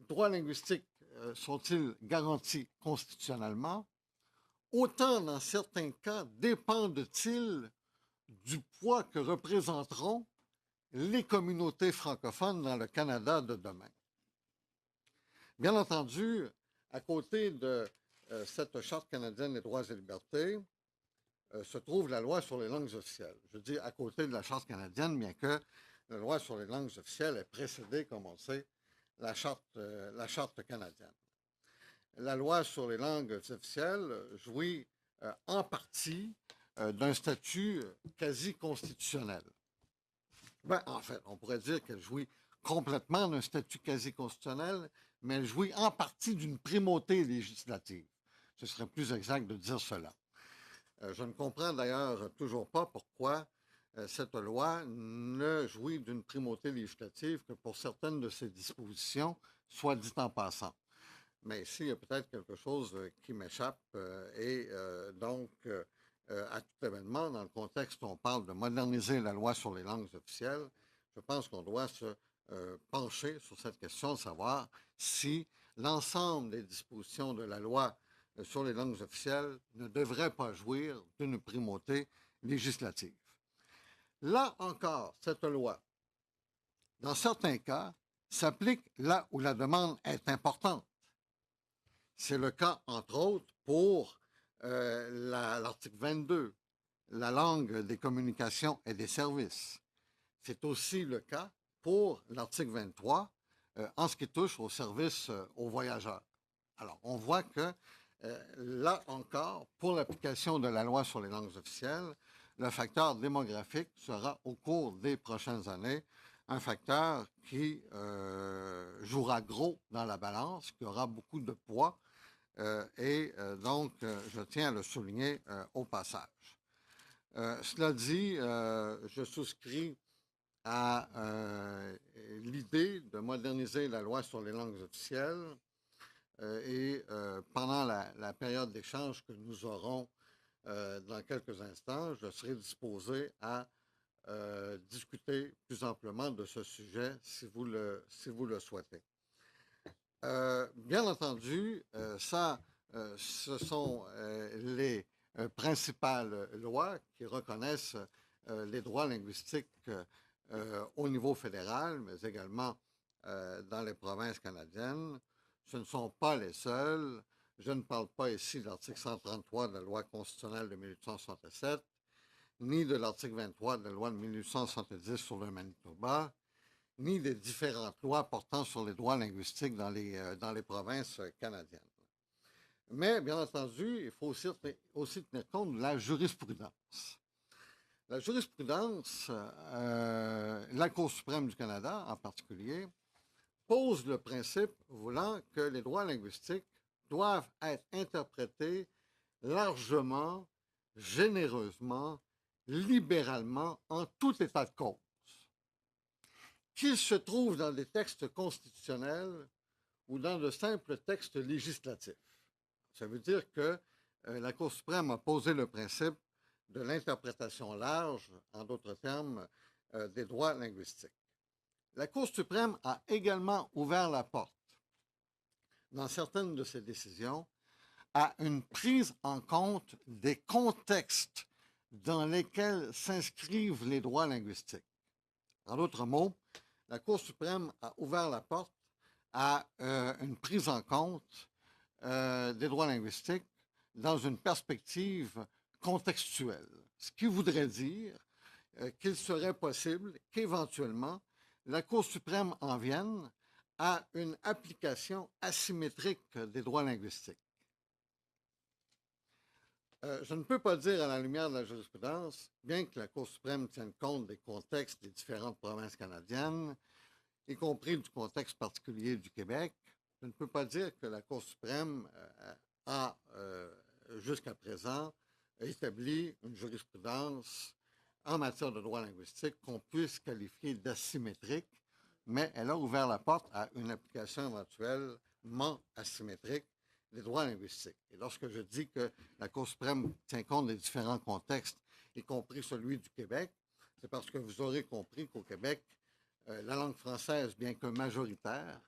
droits linguistiques sont-ils garantis constitutionnellement, autant dans certains cas dépendent-ils du poids que représenteront les communautés francophones dans le Canada de demain. Bien entendu, à côté de cette Charte canadienne des droits et libertés, se trouve la loi sur les langues officielles. Je dis à côté de la Charte canadienne, bien que la loi sur les langues officielles ait précédé, comme on le sait, la Charte canadienne. La loi sur les langues officielles jouit en partie d'un statut quasi constitutionnel. Ben, en fait, on pourrait dire qu'elle jouit complètement d'un statut quasi constitutionnel, mais elle jouit en partie d'une primauté législative. Ce serait plus exact de dire cela. Je ne comprends d'ailleurs toujours pas pourquoi cette loi ne jouit d'une primauté législative que pour certaines de ses dispositions, soit dit en passant. Mais ici, il y a peut-être quelque chose qui m'échappe et donc, à tout événement, dans le contexte où on parle de moderniser la loi sur les langues officielles, je pense qu'on doit se pencher sur cette question de savoir si l'ensemble des dispositions de la loi sur les langues officielles ne devraient pas jouir d'une primauté législative. Là encore, cette loi, dans certains cas, s'applique là où la demande est importante. C'est le cas, entre autres, pour l'article 22, la langue des communications et des services. C'est aussi le cas pour l'article 23, en ce qui touche aux services aux voyageurs. Alors, on voit que là encore, pour l'application de la loi sur les langues officielles, le facteur démographique sera, au cours des prochaines années, un facteur qui jouera gros dans la balance, qui aura beaucoup de poids, donc, je tiens à le souligner au passage. Cela dit, je souscris à l'idée de moderniser la loi sur les langues officielles et pendant la période d'échange que nous aurons dans quelques instants, je serai disposé à discuter plus amplement de ce sujet si vous le souhaitez. Bien entendu, ce sont les principales lois qui reconnaissent les droits linguistiques au niveau fédéral, mais également dans les provinces canadiennes. Ce ne sont pas les seuls. Je ne parle pas ici de l'article 133 de la loi constitutionnelle de 1867, ni de l'article 23 de la loi de 1870 sur le Manitoba, ni des différentes lois portant sur les droits linguistiques dans les provinces canadiennes. Mais, bien entendu, il faut aussi tenir compte de la jurisprudence. La jurisprudence, la Cour suprême du Canada en particulier, pose le principe voulant que les droits linguistiques doivent être interprétés largement, généreusement, libéralement, en tout état de cause, qu'ils se trouvent dans des textes constitutionnels ou dans de simples textes législatifs. Ça veut dire que la Cour suprême a posé le principe de l'interprétation large, en d'autres termes, des droits linguistiques. La Cour suprême a également ouvert la porte, dans certaines de ses décisions, à une prise en compte des contextes dans lesquels s'inscrivent les droits linguistiques. En d'autres mots, la Cour suprême a ouvert la porte à une prise en compte des droits linguistiques dans une perspective contextuelle, ce qui voudrait dire qu'il serait possible qu'éventuellement la Cour suprême en vienne à une application asymétrique des droits linguistiques. Je ne peux pas dire à la lumière de la jurisprudence, bien que la Cour suprême tienne compte des contextes des différentes provinces canadiennes, y compris du contexte particulier du Québec, je ne peux pas dire que la Cour suprême a, jusqu'à présent, établi une jurisprudence en matière de droit linguistique qu'on puisse qualifier d'asymétrique, mais elle a ouvert la porte à une application éventuellement asymétrique des droits linguistiques. Et lorsque je dis que la Cour suprême tient compte des différents contextes, y compris celui du Québec, c'est parce que vous aurez compris qu'au Québec, la langue française, bien que majoritaire,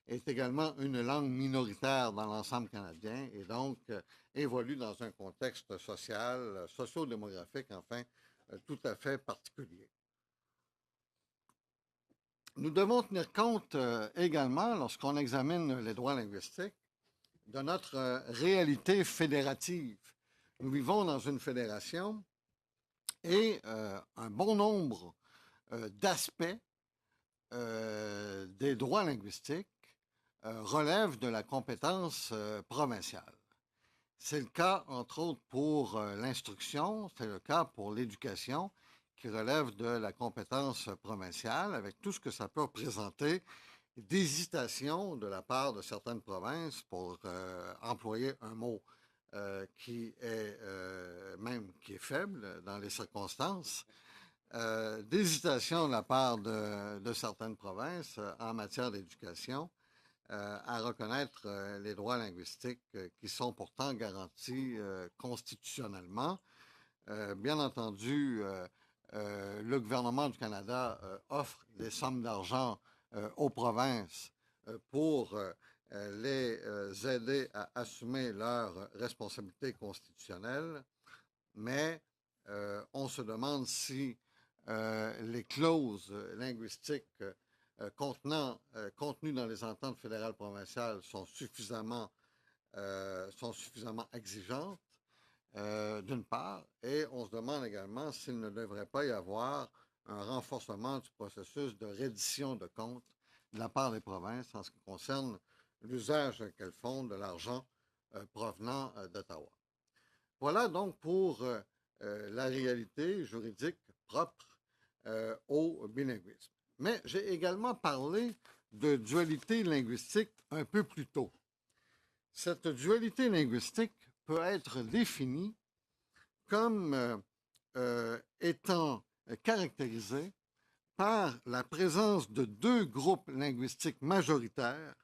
est également une langue minoritaire dans l'ensemble canadien et donc évolue dans un contexte social, socio-démographique, enfin, tout à fait particulier. Nous devons tenir compte également, lorsqu'on examine les droits linguistiques, de notre réalité fédérative. Nous vivons dans une fédération et un bon nombre d'aspects des droits linguistiques relèvent de la compétence provinciale. C'est le cas, entre autres, pour l'instruction, c'est le cas pour l'éducation, qui relève de la compétence provinciale, avec tout ce que ça peut représenter d'hésitation de la part de certaines provinces pour employer un mot qui est qui est faible dans les circonstances, d'hésitation de la part de certaines provinces en matière d'éducation à reconnaître les droits linguistiques qui sont pourtant garantis constitutionnellement. Bien entendu, le gouvernement du Canada offre des sommes d'argent aux provinces pour les aider à assumer leurs responsabilités constitutionnelles, mais on se demande si les clauses linguistiques contenues dans les ententes fédérales provinciales sont suffisamment exigeantes, d'une part, et on se demande également s'il ne devrait pas y avoir un renforcement du processus de reddition de comptes de la part des provinces en ce qui concerne l'usage qu'elles font de l'argent provenant d'Ottawa. Voilà donc pour la réalité juridique propre au bilinguisme. Mais j'ai également parlé de dualité linguistique un peu plus tôt. Cette dualité linguistique peut être définie comme étant caractérisée par la présence de deux groupes linguistiques majoritaires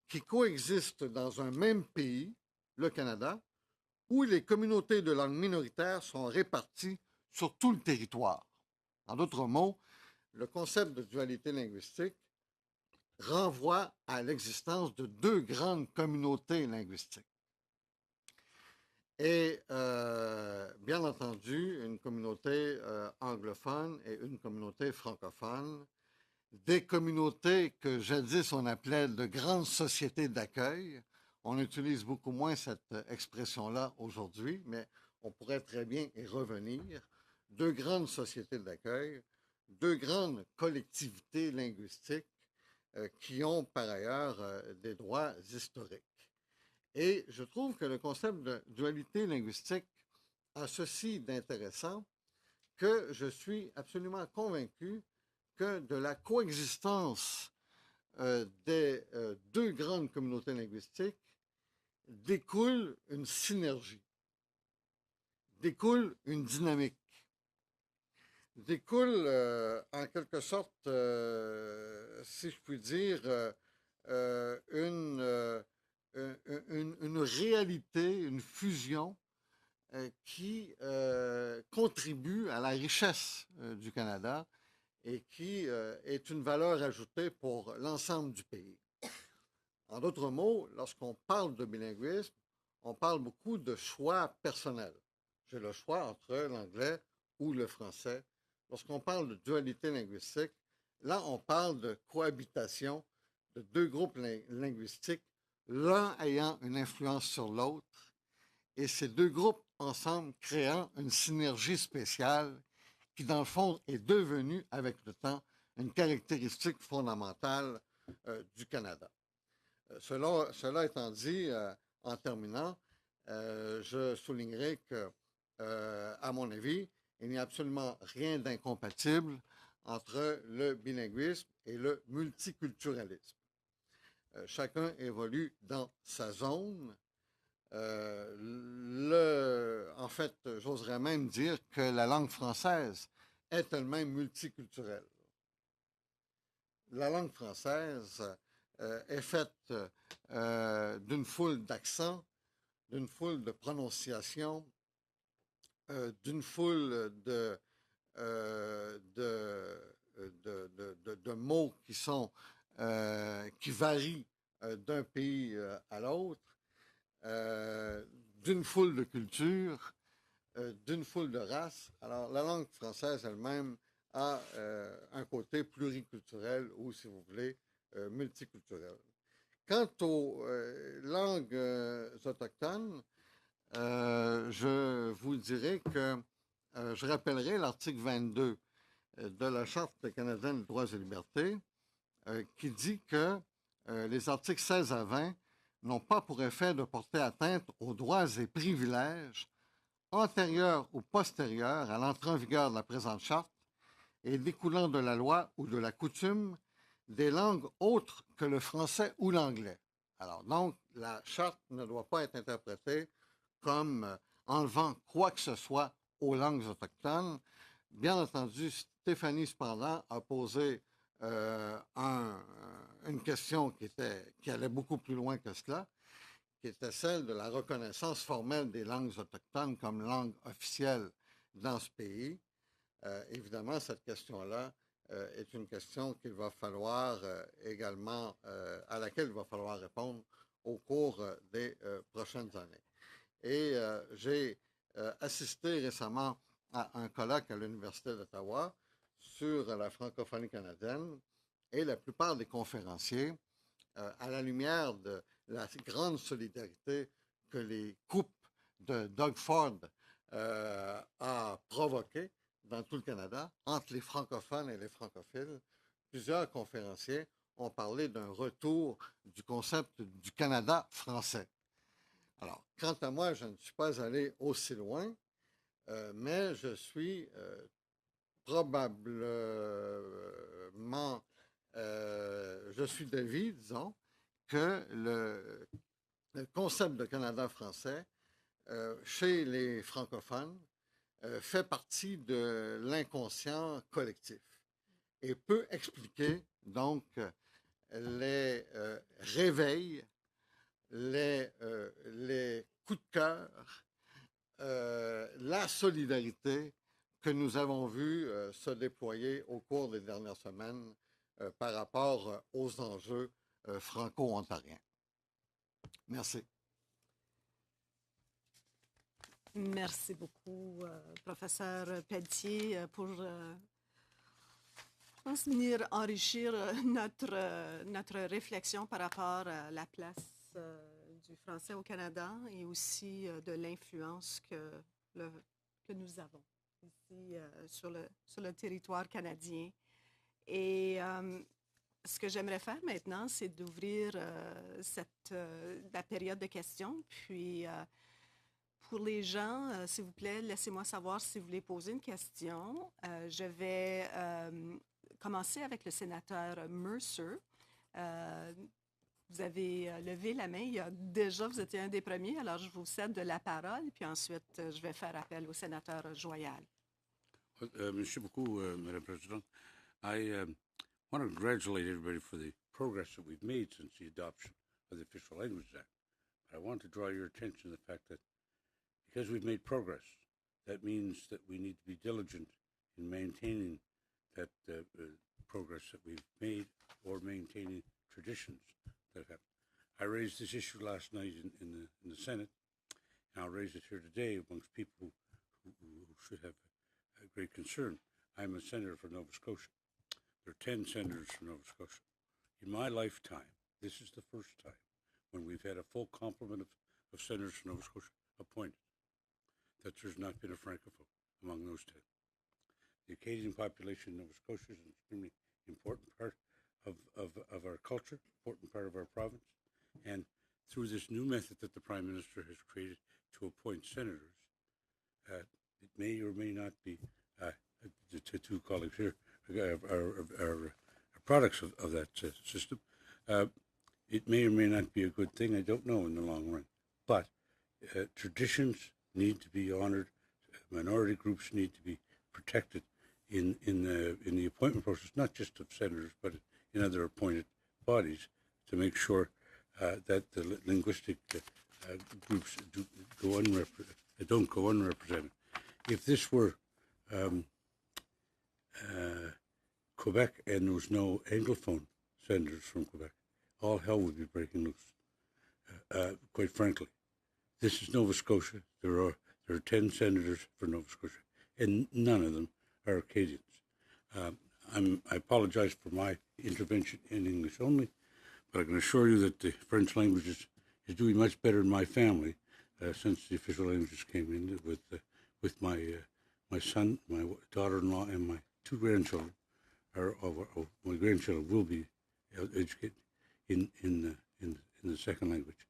qui coexistent dans un même pays, le Canada, où les communautés de langue minoritaires sont réparties sur tout le territoire. En d'autres mots, le concept de dualité linguistique renvoie à l'existence de deux grandes communautés linguistiques. Et bien entendu, une communauté anglophone et une communauté francophone, des communautés que jadis on appelait de grandes sociétés d'accueil. On utilise beaucoup moins cette expression-là aujourd'hui, mais on pourrait très bien y revenir. Deux grandes sociétés d'accueil, deux grandes collectivités linguistiques qui ont par ailleurs des droits historiques. Et je trouve que le concept de dualité linguistique a ceci d'intéressant que je suis absolument convaincu que de la coexistence des deux grandes communautés linguistiques découle une synergie, découle une dynamique, découle en quelque sorte, si je puis dire, une réalité, une fusion qui contribue à la richesse du Canada et qui est une valeur ajoutée pour l'ensemble du pays. En d'autres mots, lorsqu'on parle de bilinguisme, on parle beaucoup de choix personnels. J'ai le choix entre l'anglais ou le français. Lorsqu'on parle de dualité linguistique, là, on parle de cohabitation de deux groupes linguistiques, l'un ayant une influence sur l'autre, et ces deux groupes ensemble créant une synergie spéciale qui, dans le fond, est devenue, avec le temps, une caractéristique fondamentale du Canada. Cela étant dit, en terminant, je soulignerai que, à mon avis, il n'y a absolument rien d'incompatible entre le bilinguisme et le multiculturalisme. Chacun évolue dans sa zone. En fait, j'oserais même dire que la langue française est elle-même multiculturelle. La langue française est faite d'une foule d'accents, d'une foule de prononciations, d'une foule de mots qui varient d'un pays à l'autre, d'une foule de cultures, d'une foule de races. Alors, la langue française elle-même a un côté pluriculturel ou, si vous voulez, multiculturel. Quant aux langues autochtones, je vous dirais que je rappellerai l'article 22 de la Charte canadienne des droits et libertés qui dit que les articles 16 à 20 n'ont pas pour effet de porter atteinte aux droits et privilèges antérieurs ou postérieurs à l'entrée en vigueur de la présente charte et découlant de la loi ou de la coutume des langues autres que le français ou l'anglais. Alors, donc, la charte ne doit pas être interprétée comme enlevant quoi que ce soit aux langues autochtones. Bien entendu, Stéphanie, cependant, a posé une question qui allait beaucoup plus loin que cela, qui était celle de la reconnaissance formelle des langues autochtones comme langue officielle dans ce pays. Évidemment, cette question-là est une question qu'il va falloir également, à laquelle il va falloir répondre au cours des prochaines années. Et j'ai assisté récemment à un colloque à l'Université d'Ottawa sur la francophonie canadienne et la plupart des conférenciers, à la lumière de la grande solidarité que les coupes de Doug Ford a provoqué dans tout le Canada, entre les francophones et les francophiles, plusieurs conférenciers ont parlé d'un retour du concept du Canada français. Alors, quant à moi, je ne suis pas allé aussi loin, mais je suis probablement, je suis d'avis, disons, que le concept de Canada français, chez les francophones, fait partie de l'inconscient collectif et peut expliquer donc les réveils, les coups de cœur, la solidarité que nous avons vu se déployer au cours des dernières semaines par rapport aux enjeux franco-ontariens. Merci. Merci beaucoup, professeur Pelletier, pour, je pense, venir enrichir notre réflexion par rapport à la place du français au Canada et aussi de l'influence que nous avons ici sur le territoire canadien. Et ce que j'aimerais faire maintenant, c'est d'ouvrir la période de questions, puis pour les gens, s'il vous plaît, laissez-moi savoir si vous voulez poser une question. Je vais commencer avec le sénateur Mercer. Vous avez levé la main. Vous étiez un des premiers, alors je vous cède de la parole, puis ensuite, je vais faire appel au sénateur Joyal. Merci beaucoup, Madame la Présidente. I want to congratulate everybody for the progress that we've made since the adoption of the Official Languages Act. But I want to draw your attention to the fact that because we've made progress, that means that we need to be diligent in maintaining that progress that we've made or maintaining traditions that have happened. I raised this issue last night in the Senate, and I'll raise it here today amongst people who should have a great concern. I'm a senator for Nova Scotia. There are 10 senators from Nova Scotia. In my lifetime, this is the first time when we've had a full complement of senators from Nova Scotia appointed that there's not been a francophone among those 10. The Acadian population in Nova Scotia is an extremely important part of our culture, important part of our province. And through this new method that the Prime Minister has created to appoint senators, it may or may not be, the two colleagues here are products of that system. It may or may not be a good thing. I don't know in the long run. But traditions need to be honored. Minority groups need to be protected in the appointment process, not just of senators, but in other appointed bodies, to make sure that the linguistic groups don't go unrepresented. If this were Quebec and there was no Anglophone senators from Quebec, all hell would be breaking loose. Quite frankly, this is Nova Scotia. There are 10 senators for Nova Scotia, and none of them are Acadians. I apologize for my intervention in English only, but I can assure you that the French language is doing much better in my family since the official languages came in. With my son, my daughter-in-law, and my 2 grandchildren. My grandchildren will be educated in the second language.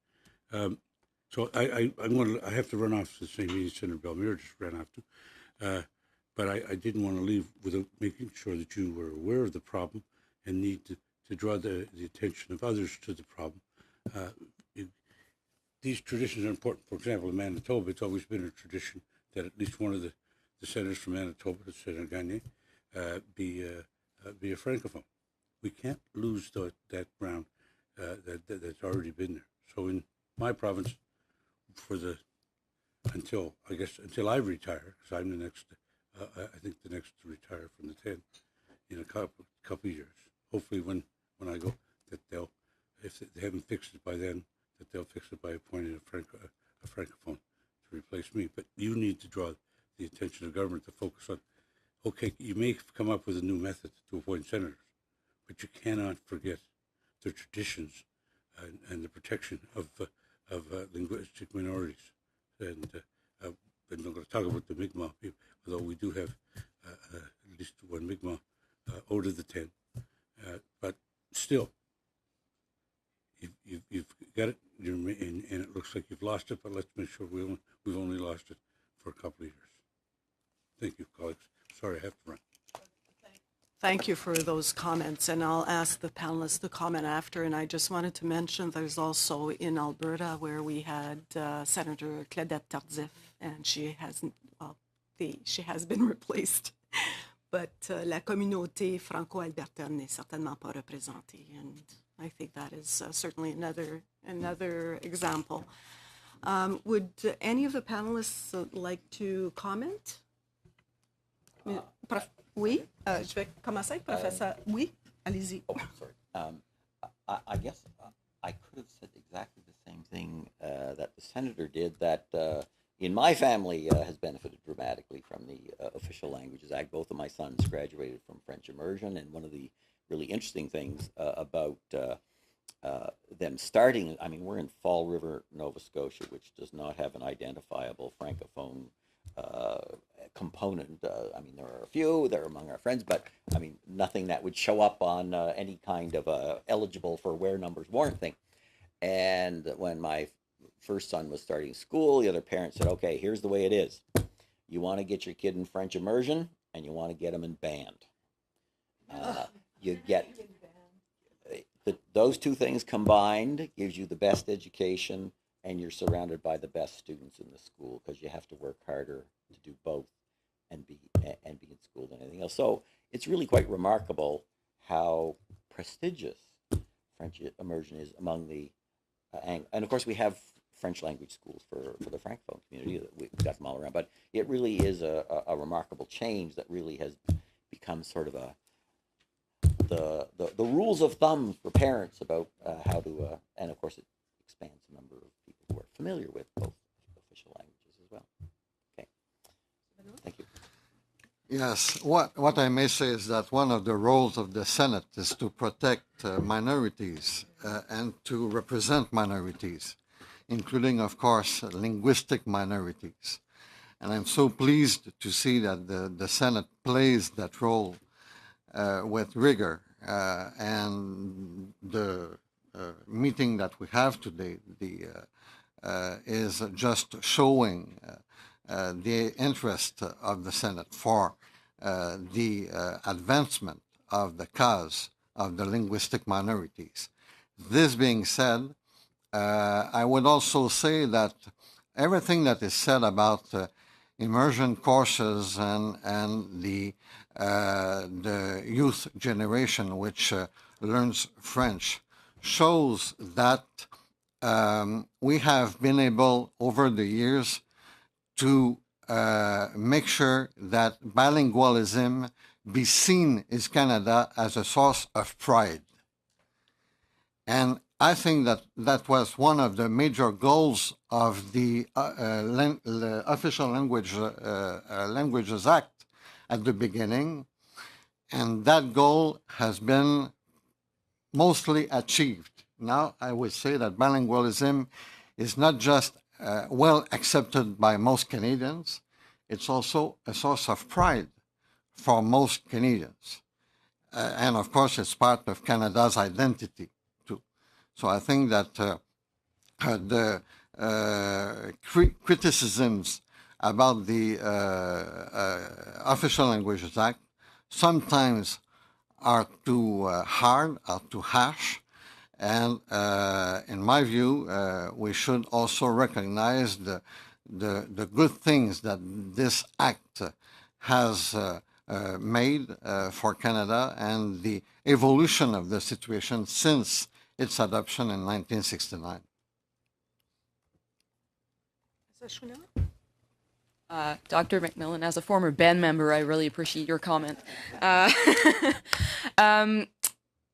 So I have to run off to the same meeting Senator Bellemare just ran off to. But I didn't want to leave without making sure that you were aware of the problem and need to draw the attention of others to the problem. These traditions are important. For example, in Manitoba, it's always been a tradition that at least one of the senators from Manitoba, Senator Gagné, be a francophone. We can't lose that ground that's already been there. So in my province, until I retire, because I'm the next. I think the next to retire from the 10 in a couple of years. Hopefully, when I go, that if they haven't fixed it by then, that they'll fix it by appointing a francophone to replace me. But you need to draw the attention of government to focus on. Okay, you may come up with a new method to appoint senators, but you cannot forget the traditions and the protection of linguistic minorities. And I'm not going to talk about the Mi'kmaq people, although we do have at least one Mi'kmaq out of the 10. But still, you've got it, and it looks like you've lost it, but let's make sure we've only lost it for a couple of years. Thank you, colleagues. Sorry, I have to run. Thank you for those comments, and I'll ask the panelists to comment after. And I just wanted to mention there's also in Alberta where we had Senator Claudette Tardif, and she has been replaced. But la communauté franco-albertaine n'est certainement pas représentée, and I think that is certainly another example. Would any of the panelists like to comment? Oui, je vais commencer avec professeur. Oui, allez-y. Oh, sorry. I guess I could have said exactly the same thing that the senator did, that in my family has benefited dramatically from the Official Languages Act. Both of my sons graduated from French immersion, and one of the really interesting things about them starting, I mean, we're in Fall River, Nova Scotia, which does not have an identifiable francophone component. I mean, there are a few, they're among our friends, but I mean, nothing that would show up on any kind of eligible for where numbers warrant thing. And when my first son was starting school, the other parents said, okay, here's the way it is. You want to get your kid in French immersion, and you want to get him in band. You get those two things combined gives you the best education, and you're surrounded by the best students in the school, because you have to work harder to do both and be in school than anything else. So it's really quite remarkable how prestigious French immersion is among the and of course we have French language schools for the Francophone community. We've got them all around, but it really is a remarkable change that really has become sort of the rules of thumb for parents about how to and of course it expands the number of people who are familiar with both official languages as well. Okay, thank you. Yes, what I may say is that one of the roles of the Senate is to protect minorities and to represent minorities, including, of course, linguistic minorities. And I'm so pleased to see that the Senate plays that role with rigor. And the meeting that we have today is just showing the interest of the Senate for the advancement of the cause of the linguistic minorities. This being said, I would also say that everything that is said about immersion courses and the youth generation which learns French shows that we have been able over the years to make sure that bilingualism be seen in Canada as a source of pride. And I think that that was one of the major goals of the Official Languages Act at the beginning. And that goal has been mostly achieved. Now, I would say that bilingualism is not just well accepted by most Canadians, it's also a source of pride for most Canadians. And of course, it's part of Canada's identity too. So I think that the criticisms about the Official Languages Act sometimes are too hard, are too harsh. And in my view, we should also recognize the good things that this act has made for Canada and the evolution of the situation since its adoption in 1969. Dr. McMillan, as a former BEN member, I really appreciate your comment.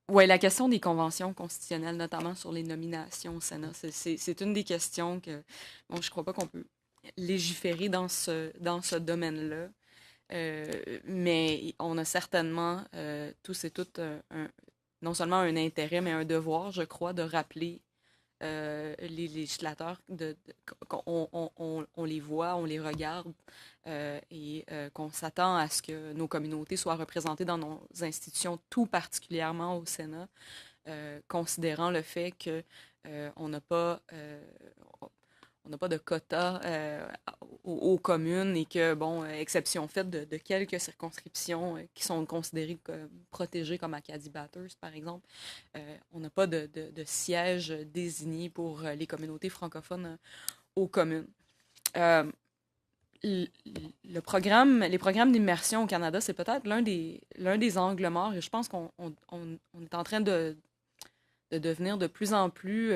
Oui, la question des conventions constitutionnelles, notamment sur les nominations au Sénat, c'est une des questions que, bon, je ne crois pas qu'on peut légiférer dans ce domaine-là, mais on a certainement tous et toutes non seulement un intérêt, mais un devoir, je crois, de rappeler les législateurs, on les voit, on les regarde et qu'on s'attend à ce que nos communautés soient représentées dans nos institutions, tout particulièrement au Sénat, considérant le fait qu'on n'a pas de quotas aux communes et que, bon, exception faite de quelques circonscriptions qui sont considérées comme protégées comme Acadie Bathurst, par exemple, on n'a pas de siège désigné pour les communautés francophones aux communes. Les programmes d'immersion au Canada, c'est peut-être l'un des angles morts et je pense qu'on est en train de devenir de plus en plus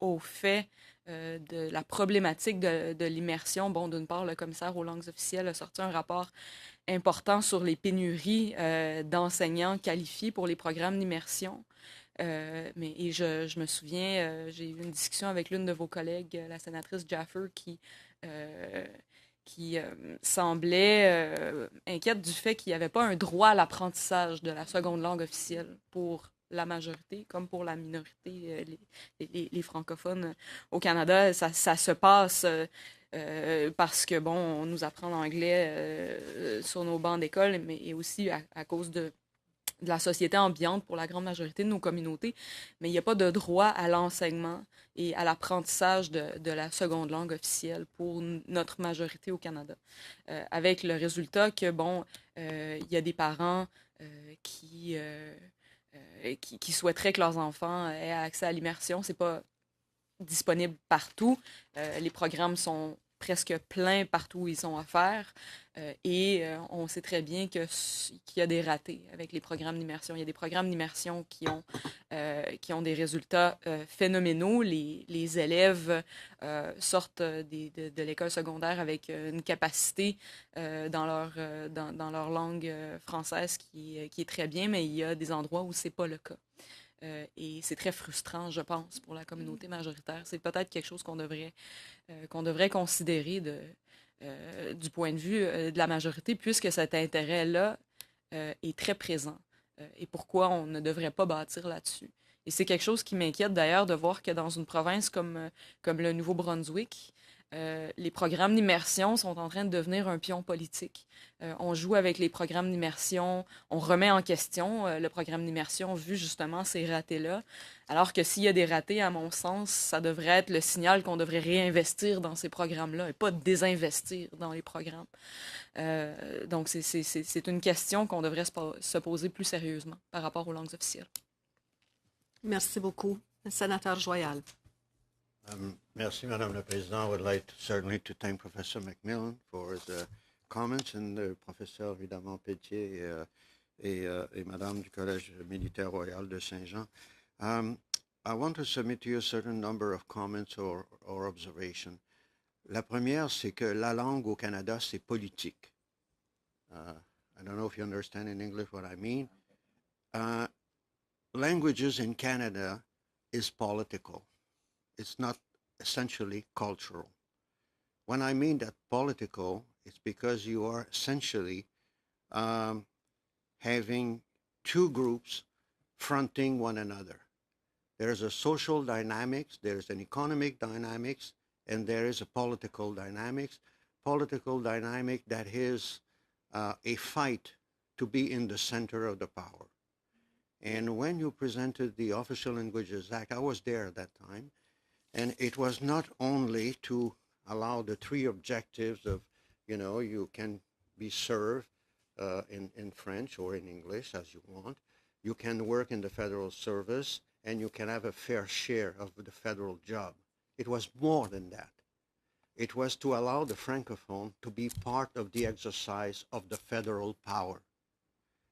au fait de la problématique de l'immersion. Bon, d'une part, le commissaire aux langues officielles a sorti un rapport important sur les pénuries d'enseignants qualifiés pour les programmes d'immersion. Et je me souviens, j'ai eu une discussion avec l'une de vos collègues, la sénatrice Jaffer, qui semblait inquiète du fait qu'il n'y avait pas un droit à l'apprentissage de la seconde langue officielle pour la majorité, comme pour la minorité, les francophones au Canada. Ça se passe parce que, bon, on nous apprend l'anglais sur nos bancs d'école, mais aussi à cause de la société ambiante pour la grande majorité de nos communautés. Mais il n'y a pas de droit à l'enseignement et à l'apprentissage de la seconde langue officielle pour notre majorité au Canada. Avec le résultat que, bon, il y a des parents qui souhaiteraient que leurs enfants aient accès à l'immersion. C'est pas disponible partout. Les programmes sont presque pleins partout où ils sont offerts. On sait très bien qu'il y a des ratés avec les programmes d'immersion. Il y a des programmes d'immersion qui ont des résultats phénoménaux. Les élèves sortent de l'école secondaire avec une capacité dans leur langue française qui est très bien, mais il y a des endroits où c'est pas le cas. Et c'est très frustrant, je pense, pour la communauté majoritaire. C'est peut-être quelque chose qu'on devrait considérer du point de vue de la majorité, puisque cet intérêt-là est très présent. Et pourquoi on ne devrait pas bâtir là-dessus. Et c'est quelque chose qui m'inquiète d'ailleurs de voir que dans une province comme le Nouveau-Brunswick, les programmes d'immersion sont en train de devenir un pion politique. On joue avec les programmes d'immersion, on remet en question le programme d'immersion vu justement ces ratés-là. Alors que s'il y a des ratés, à mon sens, ça devrait être le signal qu'on devrait réinvestir dans ces programmes-là et pas désinvestir dans les programmes. Donc, c'est une question qu'on devrait se poser plus sérieusement par rapport aux langues officielles. Merci beaucoup. Sénateur Joyal. Merci, Madame la Présidente. I would like certainly to thank Professor McMillan for the comments and the Professeur, évidemment, Pelletier et Madame du Collège militaire royal de Saint-Jean. I want to submit to you a certain number of comments or observations. La première, c'est que la langue au Canada, c'est politique. I don't know if you understand in English what I mean. Languages in Canada is political. It's not essentially cultural. When I mean that political, it's because you are essentially having two groups fronting one another. There's a social dynamics, there's an economic dynamics, and there is a political dynamics. Political dynamic that is a fight to be in the center of the power. And when you presented the Official Languages Act, I was there at that time, and it was not only to allow the three objectives of, you can be served in French or in English as you want, you can work in the federal service, and you can have a fair share of the federal job. It was more than that. It was to allow the Francophone to be part of the exercise of the federal power.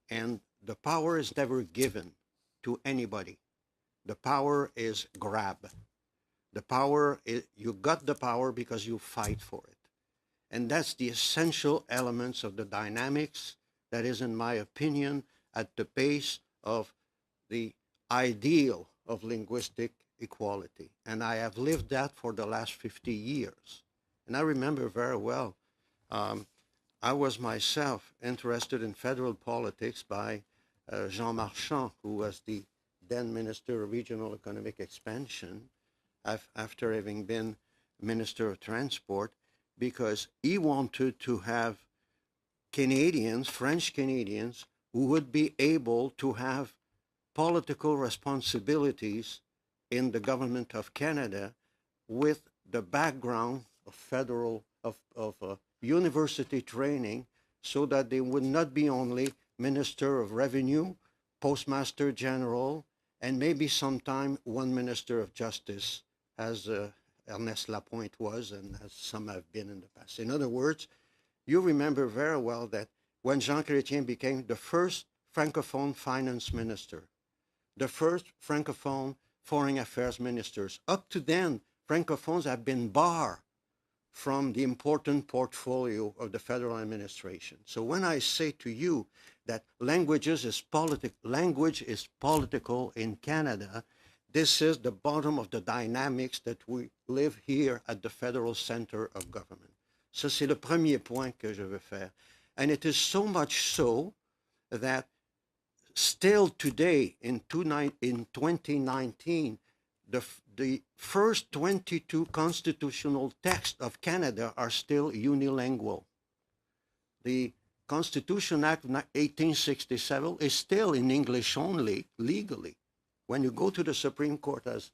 And the power is never given to anybody. The power is grabbed. The power is, you got the power because you fight for it. And that's the essential elements of the dynamics that is, in my opinion, at the base of the ideal of linguistic equality. And I have lived that for the last 50 years. And I remember very well, I was myself interested in federal politics by Jean Marchand, who was the then Minister of Regional Economic Expansion, after having been Minister of Transport, because he wanted to have Canadians, French Canadians, who would be able to have political responsibilities in the government of Canada with the background of federal, of university training, so that they would not be only Minister of Revenue, Postmaster General, and maybe sometime one Minister of Justice, as Ernest Lapointe was, and as some have been in the past. In other words, you remember very well that when Jean Chrétien became the first Francophone finance minister, the first Francophone foreign affairs ministers, up to then, Francophones have been barred from the important portfolio of the federal administration. So when I say to you that language is political in Canada, this is the bottom of the dynamics that we live here at the federal center of government. Ça, c'est le premier point que je veux faire. And it is so much so that still today, in 2019, the first 22 constitutional texts of Canada are still unilingual. The Constitution Act of 1867 is still in English only, legally. When you go to the Supreme Court, as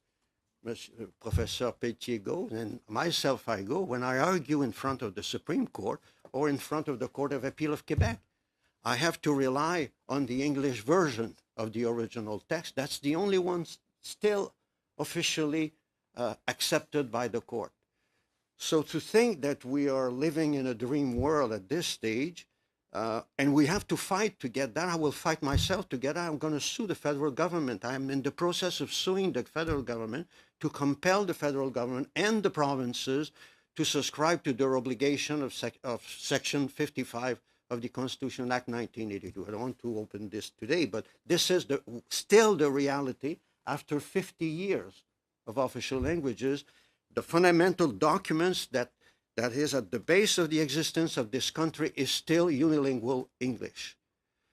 Professor Pelletier goes, and myself I go, when I argue in front of the Supreme Court or in front of the Court of Appeal of Quebec, I have to rely on the English version of the original text. That's the only one still officially accepted by the court. So to think that we are living in a dream world at this stage, and we have to fight to get that, I will fight myself to get that. I'm going to sue the federal government. I'm in the process of suing the federal government to compel the federal government and the provinces to subscribe to their obligation of Section 55 of the Constitution Act 1982. I don't want to open this today, but this is still the reality after 50 years of official languages. The fundamental documents that is at the base of the existence of this country is still unilingual English.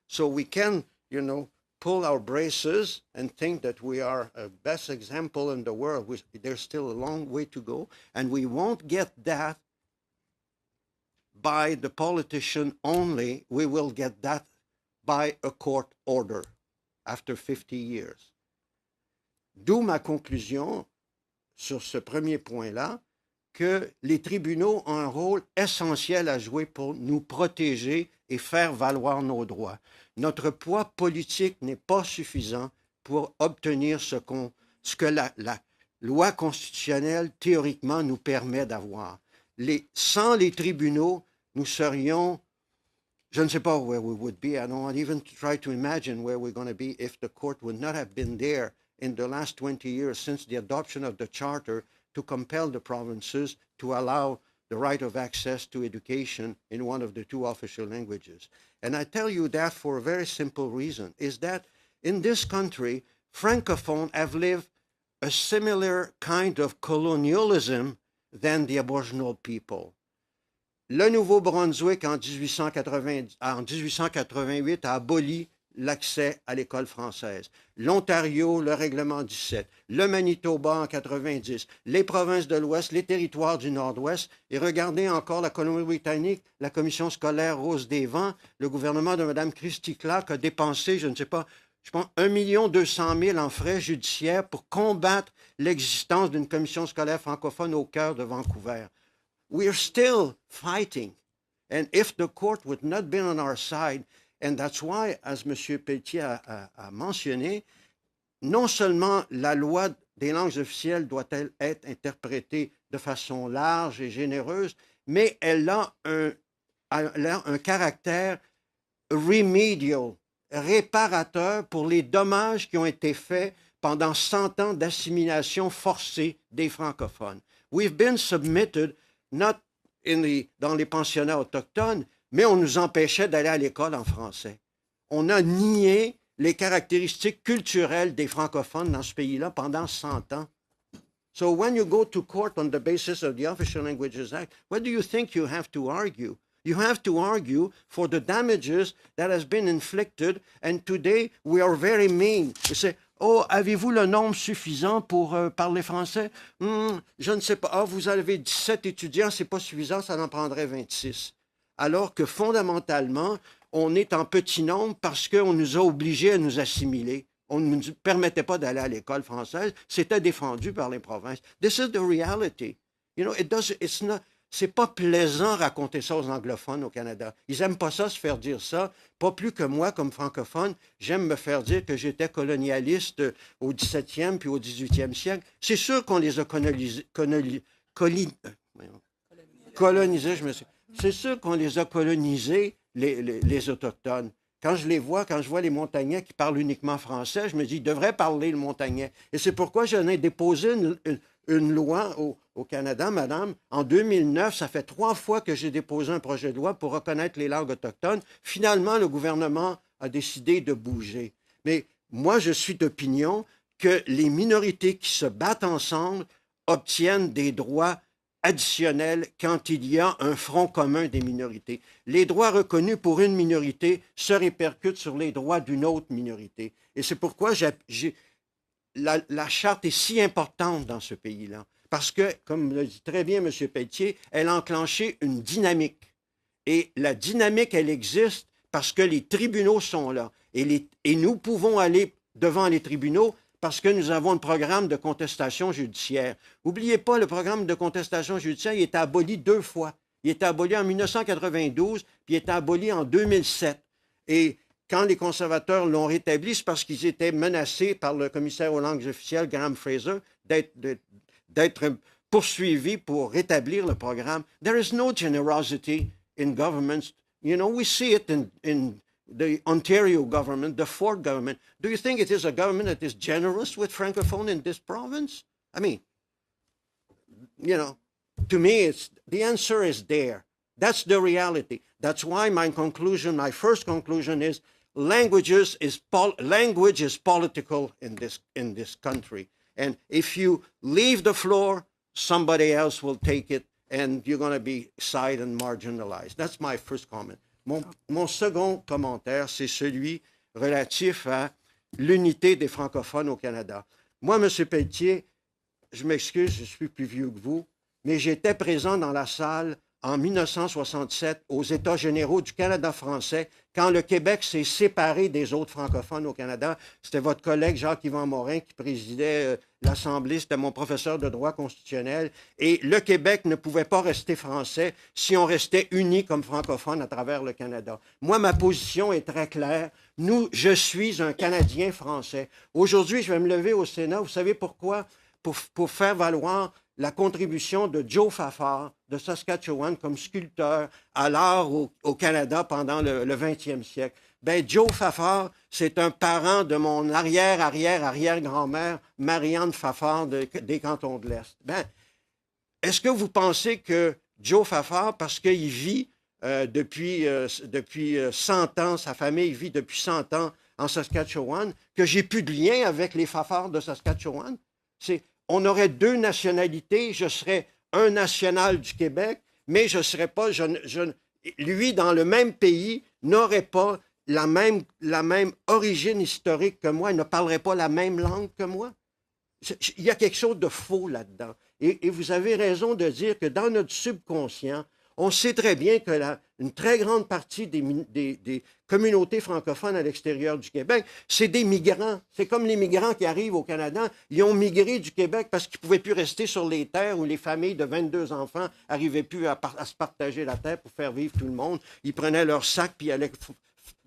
So we can, pull our braces and think that we are a best example in the world. There's still a long way to go, and we won't get that by the politician only. We will get that by a court order after 50 years. D'où ma conclusion sur ce premier point-là, que les tribunaux ont un rôle essentiel à jouer pour nous protéger et faire valoir nos droits. Notre poids politique n'est pas suffisant pour obtenir ce que loi constitutionnelle, théoriquement, nous permet d'avoir. Sans les tribunaux, nous serions, je ne sais pas where we would be. I don't want even to try to imagine where we're going to be if the court would not have been there in the last 20 years since the adoption of the charter to compel the provinces to allow the right of access to education in one of the two official languages. And I tell you that for a very simple reason, is that in this country, Francophones have lived a similar kind of colonialism than the Aboriginal people. Le Nouveau-Brunswick, en 1888, a aboli l'accès à l'école française. L'Ontario, le règlement 17. Le Manitoba, en 90. Les provinces de l'Ouest, les territoires du Nord-Ouest. Et regardez encore la Colombie-Britannique, la Commission scolaire Rose des Vents. Le gouvernement de Mme Christy Clark a dépensé, je ne sais pas, je pense, 1 200 000 en frais judiciaires pour combattre l'existence d'une commission scolaire francophone au cœur de Vancouver. We're still fighting. And if the court would not been on our side, and that's why, as M. Pelletier a mentionné, non seulement la loi des langues officielles doit-elle être interprétée de façon large et généreuse, mais elle a un caractère remedial, réparateur pour les dommages qui ont été faits pendant 100 ans d'assimilation forcée des francophones. We've been submitted, not dans les pensionnats autochtones, mais on nous empêchait d'aller à l'école en français. On a nié les caractéristiques culturelles des francophones dans ce pays-là pendant 100 ans. So when you go to court on the basis of the Official Languages Act, what do you think you have to argue? You have to argue for the damages that has been inflicted, and today we are very mean. We say, oh, avez-vous le nombre suffisant pour parler français? Je ne sais pas. Ah, vous avez 17 étudiants, c'est pas suffisant, ça en prendrait 26. Alors que fondamentalement, on est en petit nombre parce qu'on nous a obligés à nous assimiler. On ne nous permettait pas d'aller à l'école française. C'était défendu par les provinces. This is the reality. You know, c'est pas plaisant raconter ça aux anglophones au Canada. Ils aiment pas ça, se faire dire ça. Pas plus que moi, comme francophone, j'aime me faire dire que j'étais colonialiste au 17e puis au 18e siècle. C'est sûr qu'on les a colonisés, c'est sûr qu'on les a colonisés, les Autochtones. Quand je vois les Montagnais qui parlent uniquement français, je me dis, ils devraient parler le montagnais. Et c'est pourquoi j'en ai déposé une loi au Canada, madame. En 2009, ça fait 3 fois que j'ai déposé un projet de loi pour reconnaître les langues autochtones. Finalement, le gouvernement a décidé de bouger. Mais moi, je suis d'opinion que les minorités qui se battent ensemble obtiennent des droits additionnels quand il y a un front commun des minorités. Les droits reconnus pour une minorité se répercutent sur les droits d'une autre minorité. Et c'est pourquoi la charte est si importante dans ce pays-là. Parce que, comme le dit très bien M. Pelletier, elle a enclenché une dynamique. Et la dynamique, elle existe parce que les tribunaux sont là. Et nous pouvons aller devant les tribunaux parce que nous avons un programme de contestation judiciaire. N'oubliez pas, le programme de contestation judiciaire, il était aboli 2 fois. Il était aboli en 1992, puis il était aboli en 2007. Et quand les conservateurs l'ont rétabli, c'est parce qu'ils étaient menacés par le commissaire aux langues officielles, Graham Fraser, d'être poursuivis pour rétablir le programme. There is no generosity in governments. You know, we see it in the Ontario government, the Ford government. Do you think it is a government that is generous with Francophone in this province? I mean, you know, to me, the answer is there. That's the reality. That's why my first conclusion is language is political in this country. And if you leave the floor, somebody else will take it, and you're going to be side and marginalized. That's my first comment. Mon second commentaire, c'est celui relatif à l'unité des francophones au Canada. Moi, M. Pelletier, je m'excuse, je suis plus vieux que vous, mais j'étais présent dans la salle en 1967 aux États généraux du Canada français, quand le Québec s'est séparé des autres francophones au Canada. C'était votre collègue Jacques-Yvan Morin qui présidait l'Assemblée, c'était mon professeur de droit constitutionnel, et le Québec ne pouvait pas rester français si on restait unis comme francophones à travers le Canada. Moi, ma position est très claire. Je suis un Canadien français. Aujourd'hui, je vais me lever au Sénat. Vous savez pourquoi? pour faire valoir la contribution de Joe Fafard de Saskatchewan comme sculpteur à l'art au Canada pendant le 20e siècle. Ben, Joe Fafard, c'est un parent de mon arrière-arrière-arrière-grand-mère, Marianne Fafard des Cantons de l'Est. Ben, est-ce que vous pensez que Joe Fafard, parce qu'il vit depuis 100 ans, sa famille vit depuis 100 ans en Saskatchewan, que j'ai plus de lien avec les Fafard de Saskatchewan? On aurait deux nationalités, je serais un national du Québec, mais je serais pas, lui, dans le même pays, n'aurait pas la même origine historique que moi, il ne parlerait pas la même langue que moi. Il y a quelque chose de faux là-dedans. Et vous avez raison de dire que dans notre subconscient, on sait très bien que une très grande partie des communautés francophones à l'extérieur du Québec, c'est des migrants. C'est comme les migrants qui arrivent au Canada. Ils ont migré du Québec parce qu'ils ne pouvaient plus rester sur les terres où les familles de 22 enfants n'arrivaient plus à se partager la terre pour faire vivre tout le monde. Ils prenaient leur sac puis allaient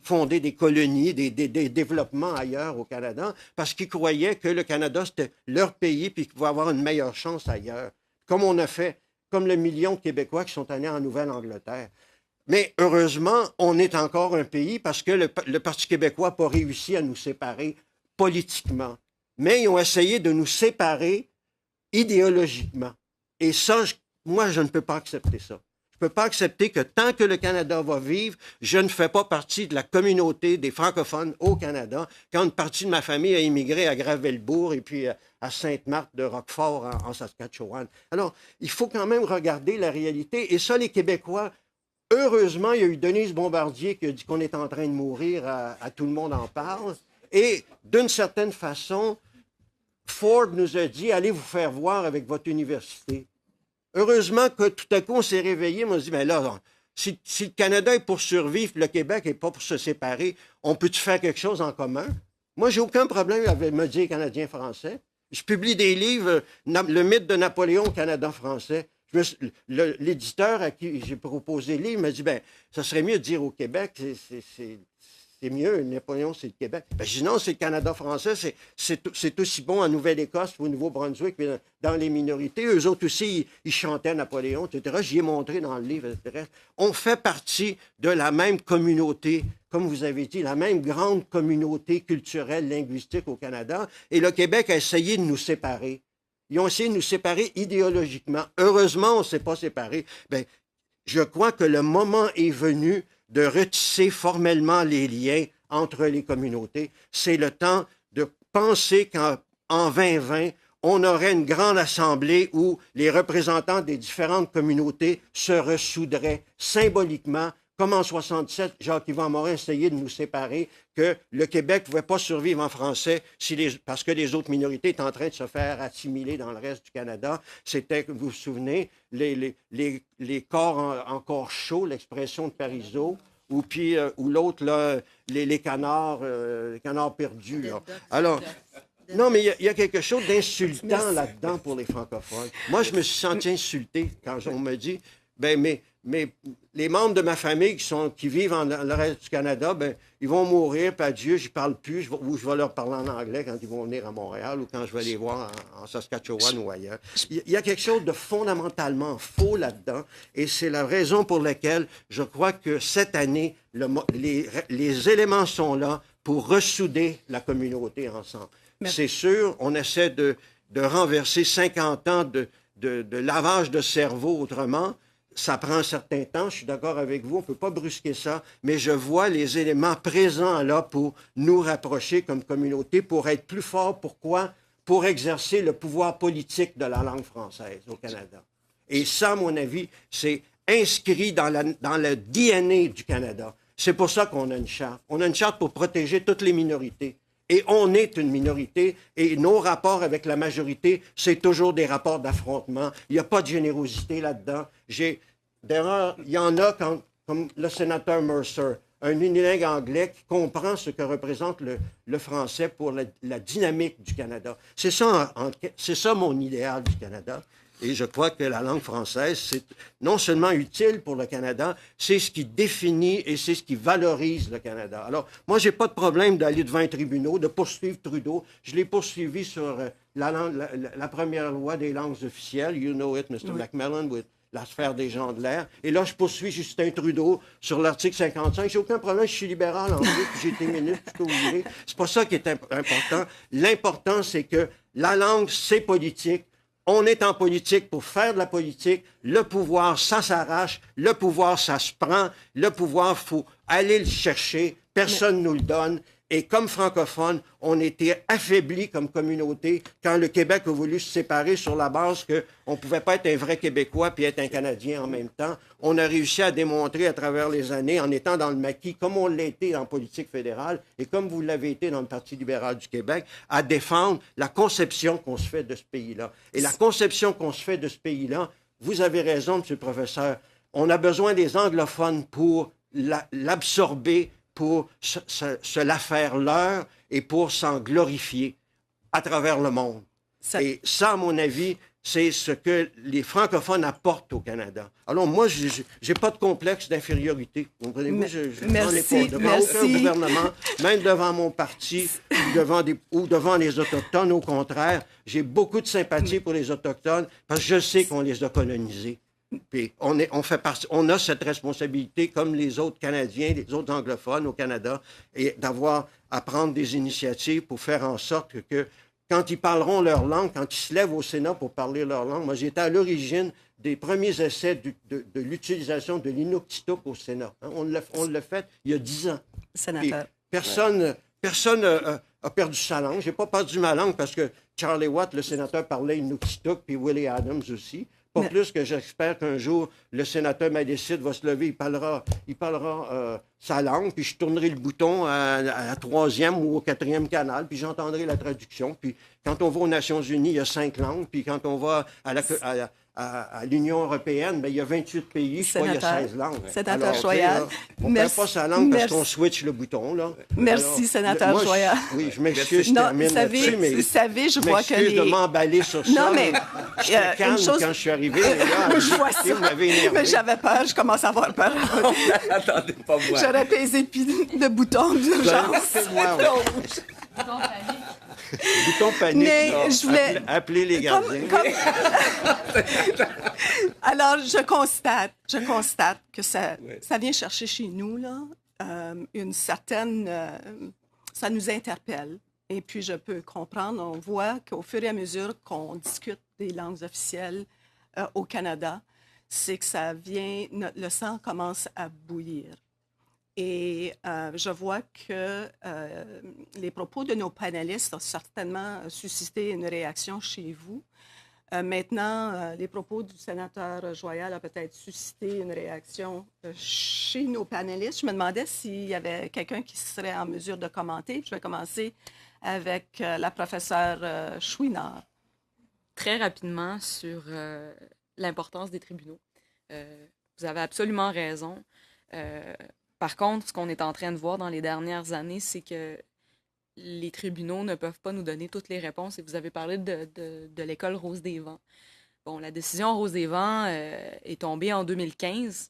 fonder des colonies, des développements ailleurs au Canada parce qu'ils croyaient que le Canada, c'était leur pays puis qu'ils pouvaient avoir une meilleure chance ailleurs. Comme on a fait, comme le million de Québécois qui sont allés en Nouvelle-Angleterre. Mais heureusement, on est encore un pays parce que le Parti québécois n'a pas réussi à nous séparer politiquement. Mais ils ont essayé de nous séparer idéologiquement. Et ça, moi, je ne peux pas accepter ça. Je ne peux pas accepter que tant que le Canada va vivre, je ne fais pas partie de la communauté des francophones au Canada. Quand une partie de ma famille a immigré à Gravelbourg et puis à Sainte-Marthe de Roquefort en Saskatchewan. Alors, il faut quand même regarder la réalité. Et ça, les Québécois, heureusement, il y a eu Denise Bombardier qui a dit qu'on est en train de mourir, à tout le monde en parle. Et d'une certaine façon, Ford nous a dit, allez vous faire voir avec votre université. Heureusement que tout à coup, on s'est réveillé, on s'est dit, mais là, si le Canada est pour survivre, le Québec n'est pas pour se séparer, on peut-tu faire quelque chose en commun? Moi, j'ai aucun problème avec me dire Canadien-Français. Je publie des livres, le mythe de Napoléon, Canada-Français. L'éditeur à qui j'ai proposé le livre m'a dit, ben, ça serait mieux de dire au Québec, c'est mieux, Napoléon, c'est le Québec. Ben, je dis non, c'est le Canada français, c'est aussi bon en Nouvelle-Écosse ou au Nouveau-Brunswick, mais dans les minorités. Eux autres aussi, ils chantaient Napoléon, etc. J'y ai montré dans le livre, etc. On fait partie de la même communauté, comme vous avez dit, la même grande communauté culturelle, linguistique au Canada. Et le Québec a essayé de nous séparer. Ils ont essayé de nous séparer idéologiquement. Heureusement, on ne s'est pas séparés. Ben, je crois que le moment est venu de retisser formellement les liens entre les communautés. C'est le temps de penser qu'en 2020, on aurait une grande assemblée où les représentants des différentes communautés se ressoudraient symboliquement, comme en 1967, Jacques-Yvan Morin essayait de nous séparer, que le Québec ne pouvait pas survivre en français parce que les autres minorités étaient en train de se faire assimiler dans le reste du Canada. C'était, vous vous souvenez, les corps encore chauds, l'expression de Parizeau, ou l'autre, là, les canards perdus. Là. Alors, non, mais il y a quelque chose d'insultant là-dedans pour les francophones. Moi, je me suis senti insulté quand on me dit, ben, mais les membres de ma famille qui vivent dans le reste du Canada, ben, ils vont mourir, puis adieu, je ne parle plus, ou je vais leur parler en anglais quand ils vont venir à Montréal ou quand je vais les voir en Saskatchewan ou ailleurs. Il y a quelque chose de fondamentalement faux là-dedans, et c'est la raison pour laquelle je crois que cette année, les éléments sont là pour ressouder la communauté ensemble. C'est sûr, on essaie de renverser 50 ans de lavage de cerveau autrement. Ça prend un certain temps, je suis d'accord avec vous, on ne peut pas brusquer ça, mais je vois les éléments présents là pour nous rapprocher comme communauté, pour être plus forts. Pourquoi? Pour exercer le pouvoir politique de la langue française au Canada. Et ça, à mon avis, c'est inscrit dans le DNA du Canada. C'est pour ça qu'on a une charte. On a une charte pour protéger toutes les minorités. Et on est une minorité, et nos rapports avec la majorité, c'est toujours des rapports d'affrontement. Il n'y a pas de générosité là-dedans. D'ailleurs, il y en a comme le sénateur Mercer un unilingue anglais qui comprend ce que représente le français pour la dynamique du Canada. C'est ça mon idéal du Canada. Et je crois que la langue française, c'est non seulement utile pour le Canada, c'est ce qui définit et c'est ce qui valorise le Canada. Alors, moi, j'ai pas de problème d'aller devant un tribunal, de poursuivre Trudeau. Je l'ai poursuivi sur la première loi des langues officielles. You know it, Mr. McMillan, with la sphère des gens de l'air. Et là, je poursuis Justin Trudeau sur l'article 55. J'ai aucun problème, je suis libéral en plus, j'ai été ministre, tout ce que vous voulez. C'est pas ça qui est important. L'important, c'est que la langue, c'est politique. On est en politique pour faire de la politique. Le pouvoir, ça s'arrache. Le pouvoir, ça se prend. Le pouvoir, il faut aller le chercher. Personne ne nous le donne. Et comme francophones, on était affaiblis comme communauté quand le Québec a voulu se séparer sur la base qu'on ne pouvait pas être un vrai Québécois puis être un Canadien en même temps. On a réussi à démontrer à travers les années, en étant dans le maquis, comme on l'a été en politique fédérale et comme vous l'avez été dans le Parti libéral du Québec, à défendre la conception qu'on se fait de ce pays-là. Et la conception qu'on se fait de ce pays-là, vous avez raison, M. le professeur, on a besoin des anglophones pour l'absorber, pour se la faire leur et pour s'en glorifier à travers le monde. Et ça, à mon avis, c'est ce que les francophones apportent au Canada. Alors moi, je n'ai pas de complexe d'infériorité. Comprenez-vous? Je n'en ai pas devant aucun gouvernement, même devant mon parti ou devant les Autochtones. Au contraire, j'ai beaucoup de sympathie pour les Autochtones parce que je sais qu'on les a colonisés. Puis on a cette responsabilité, comme les autres Canadiens, les autres anglophones au Canada, et d'avoir à prendre des initiatives pour faire en sorte que quand ils parleront leur langue, quand ils se lèvent au Sénat pour parler leur langue, moi j'étais à l'origine des premiers essais de l'utilisation de l'Inuktitut au Sénat. Hein? On l'a fait il y a 10 ans. Sénateur. Personne a perdu sa langue. J'ai pas perdu ma langue parce que Charlie Watt, le sénateur, parlait Inuktitut, puis Willie Adams aussi. Pas plus que j'espère qu'un jour, le sénateur Madécide va se lever, il parlera sa langue, puis je tournerai le bouton à la 3e ou au 4e canal, puis j'entendrai la traduction. Puis quand on va aux Nations Unies, il y a 5 langues, puis quand on va à l'Union européenne, bien, il y a 28 pays, je crois qu'il y a 16 langues. Sénateur Joyal. On ne perd pas sa langue parce qu'on switch le bouton. Là. Merci, alors, sénateur Joyal. Oui, je m'excuse, je termine là-dessus, mais vous savez, je vois que de m'emballer sur ça. Non, mais j'étais calme quand je suis arrivé. Là, je vois ça. Vous m'avez énervé. Mais j'avais peur, je commence à avoir peur. Attendez, pas moi. J'aurais pesé le bouton d'urgence. C'est moi, oui. Bouton panique. Mais je voulais... Appeler les gardiens. Alors, je constate que ça vient chercher chez nous, là, une certaine... ça nous interpelle. Et puis, je peux comprendre, on voit qu'au fur et à mesure qu'on discute des langues officielles au Canada, c'est que ça vient... le sang commence à bouillir. Et je vois que les propos de nos panélistes ont certainement suscité une réaction chez vous. Maintenant, les propos du sénateur Joyal ont peut-être suscité une réaction chez nos panélistes. Je me demandais s'il y avait quelqu'un qui serait en mesure de commenter. Je vais commencer avec la professeure Chouinard. Très rapidement sur l'importance des tribunaux. Vous avez absolument raison. Par contre, ce qu'on est en train de voir dans les dernières années, c'est que les tribunaux ne peuvent pas nous donner toutes les réponses. Et vous avez parlé de l'école Rose des Vents. Bon, la décision Rose des Vents est tombée en 2015.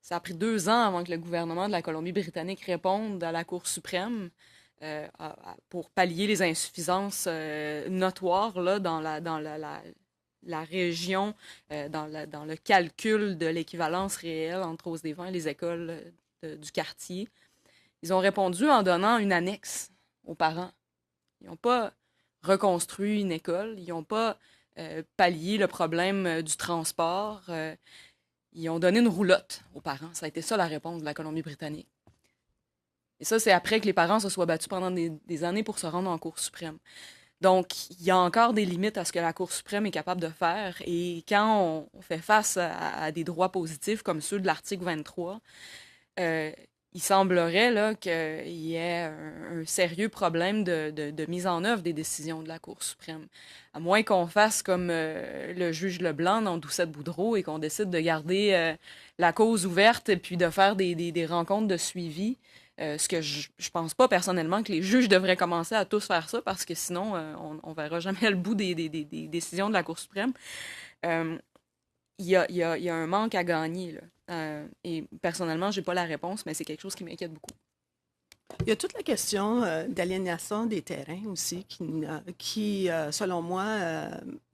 Ça a pris 2 ans avant que le gouvernement de la Colombie-Britannique réponde à la Cour suprême pour pallier les insuffisances notoires là, dans la région, dans le calcul de l'équivalence réelle entre Rose des Vents et les écoles du quartier. Ils ont répondu en donnant une annexe aux parents. Ils n'ont pas reconstruit une école, ils n'ont pas pallié le problème du transport. Ils ont donné une roulotte aux parents. Ça a été ça la réponse de la Colombie-Britannique. Et ça, c'est après que les parents se soient battus pendant des années pour se rendre en Cour suprême. Donc, il y a encore des limites à ce que la Cour suprême est capable de faire. Et quand on fait face à des droits positifs comme ceux de l'article 23, il semblerait là, qu'il y ait un sérieux problème de mise en œuvre des décisions de la Cour suprême. À moins qu'on fasse comme le juge Leblanc dans Doucette-Boudreau et qu'on décide de garder la cause ouverte et puis de faire des rencontres de suivi. Ce que je pense pas personnellement que les juges devraient commencer à tous faire ça parce que sinon, on verra jamais le bout des décisions de la Cour suprême. Il y a un manque à gagner, là. Et personnellement, j'ai pas la réponse, mais c'est quelque chose qui m'inquiète beaucoup. Il y a toute la question d'aliénation des terrains aussi, qui selon moi,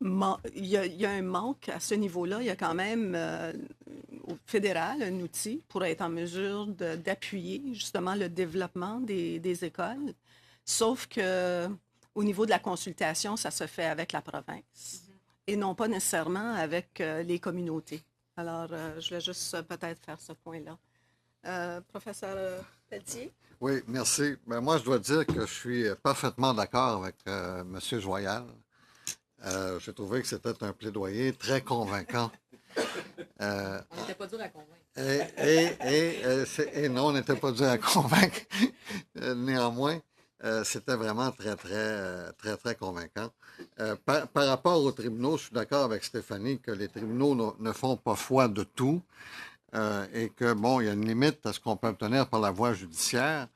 il y a un manque à ce niveau-là. Il y a quand même au fédéral un outil pour être en mesure d'appuyer justement le développement des écoles. Sauf que au niveau de la consultation, ça se fait avec la province et non pas nécessairement avec les communautés. Alors, je voulais juste peut-être faire ce point-là. Professeur Pelletier? Oui, merci. Ben, moi, je dois dire que je suis parfaitement d'accord avec M. Joyal. J'ai trouvé que c'était un plaidoyer très convaincant. On n'était pas dur à convaincre. Et non, on n'était pas dur à convaincre. Néanmoins, c'était vraiment très convaincant. Par rapport aux tribunaux, je suis d'accord avec Stéphanie que les tribunaux ne font pas foi de tout. Et que, bon, il y a une limite à ce qu'on peut obtenir par la voie judiciaire.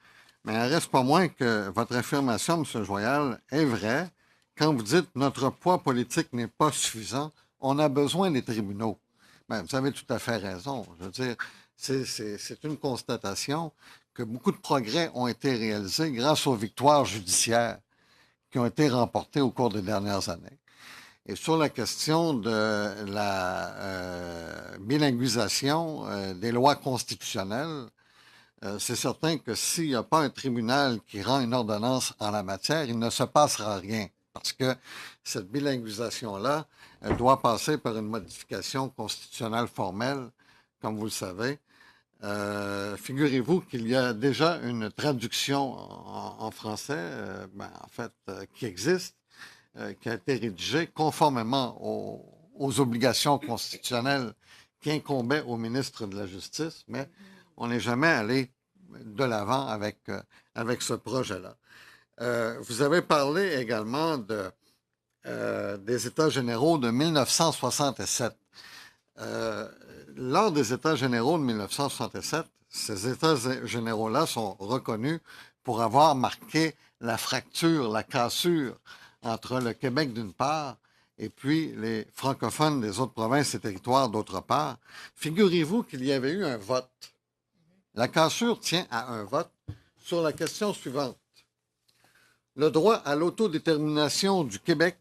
Mais il ne reste pas moins que votre affirmation, M. Joyal, est vraie. Quand vous dites « notre poids politique n'est pas suffisant », on a besoin des tribunaux. Ben, vous avez tout à fait raison. Je veux dire, c'est une constatation que beaucoup de progrès ont été réalisés grâce aux victoires judiciaires qui ont été remportées au cours des dernières années. Et sur la question de la bilinguisation des lois constitutionnelles, c'est certain que s'il n'y a pas un tribunal qui rend une ordonnance en la matière, il ne se passera rien. Parce que cette bilinguisation-là doit passer par une modification constitutionnelle formelle, comme vous le savez. Figurez-vous qu'il y a déjà une traduction en français, qui existe, qui a été rédigé conformément aux obligations constitutionnelles qui incombaient au ministre de la Justice, mais on n'est jamais allé de l'avant avec ce projet-là. Vous avez parlé également des États généraux de 1967. Lors des États généraux de 1967, ces États généraux-là sont reconnus pour avoir marqué la fracture, la cassure entre le Québec d'une part et puis les francophones des autres provinces et territoires d'autre part. Figurez-vous qu'il y avait eu un vote. La cassure tient à un vote sur la question suivante. Le droit à l'autodétermination du Québec,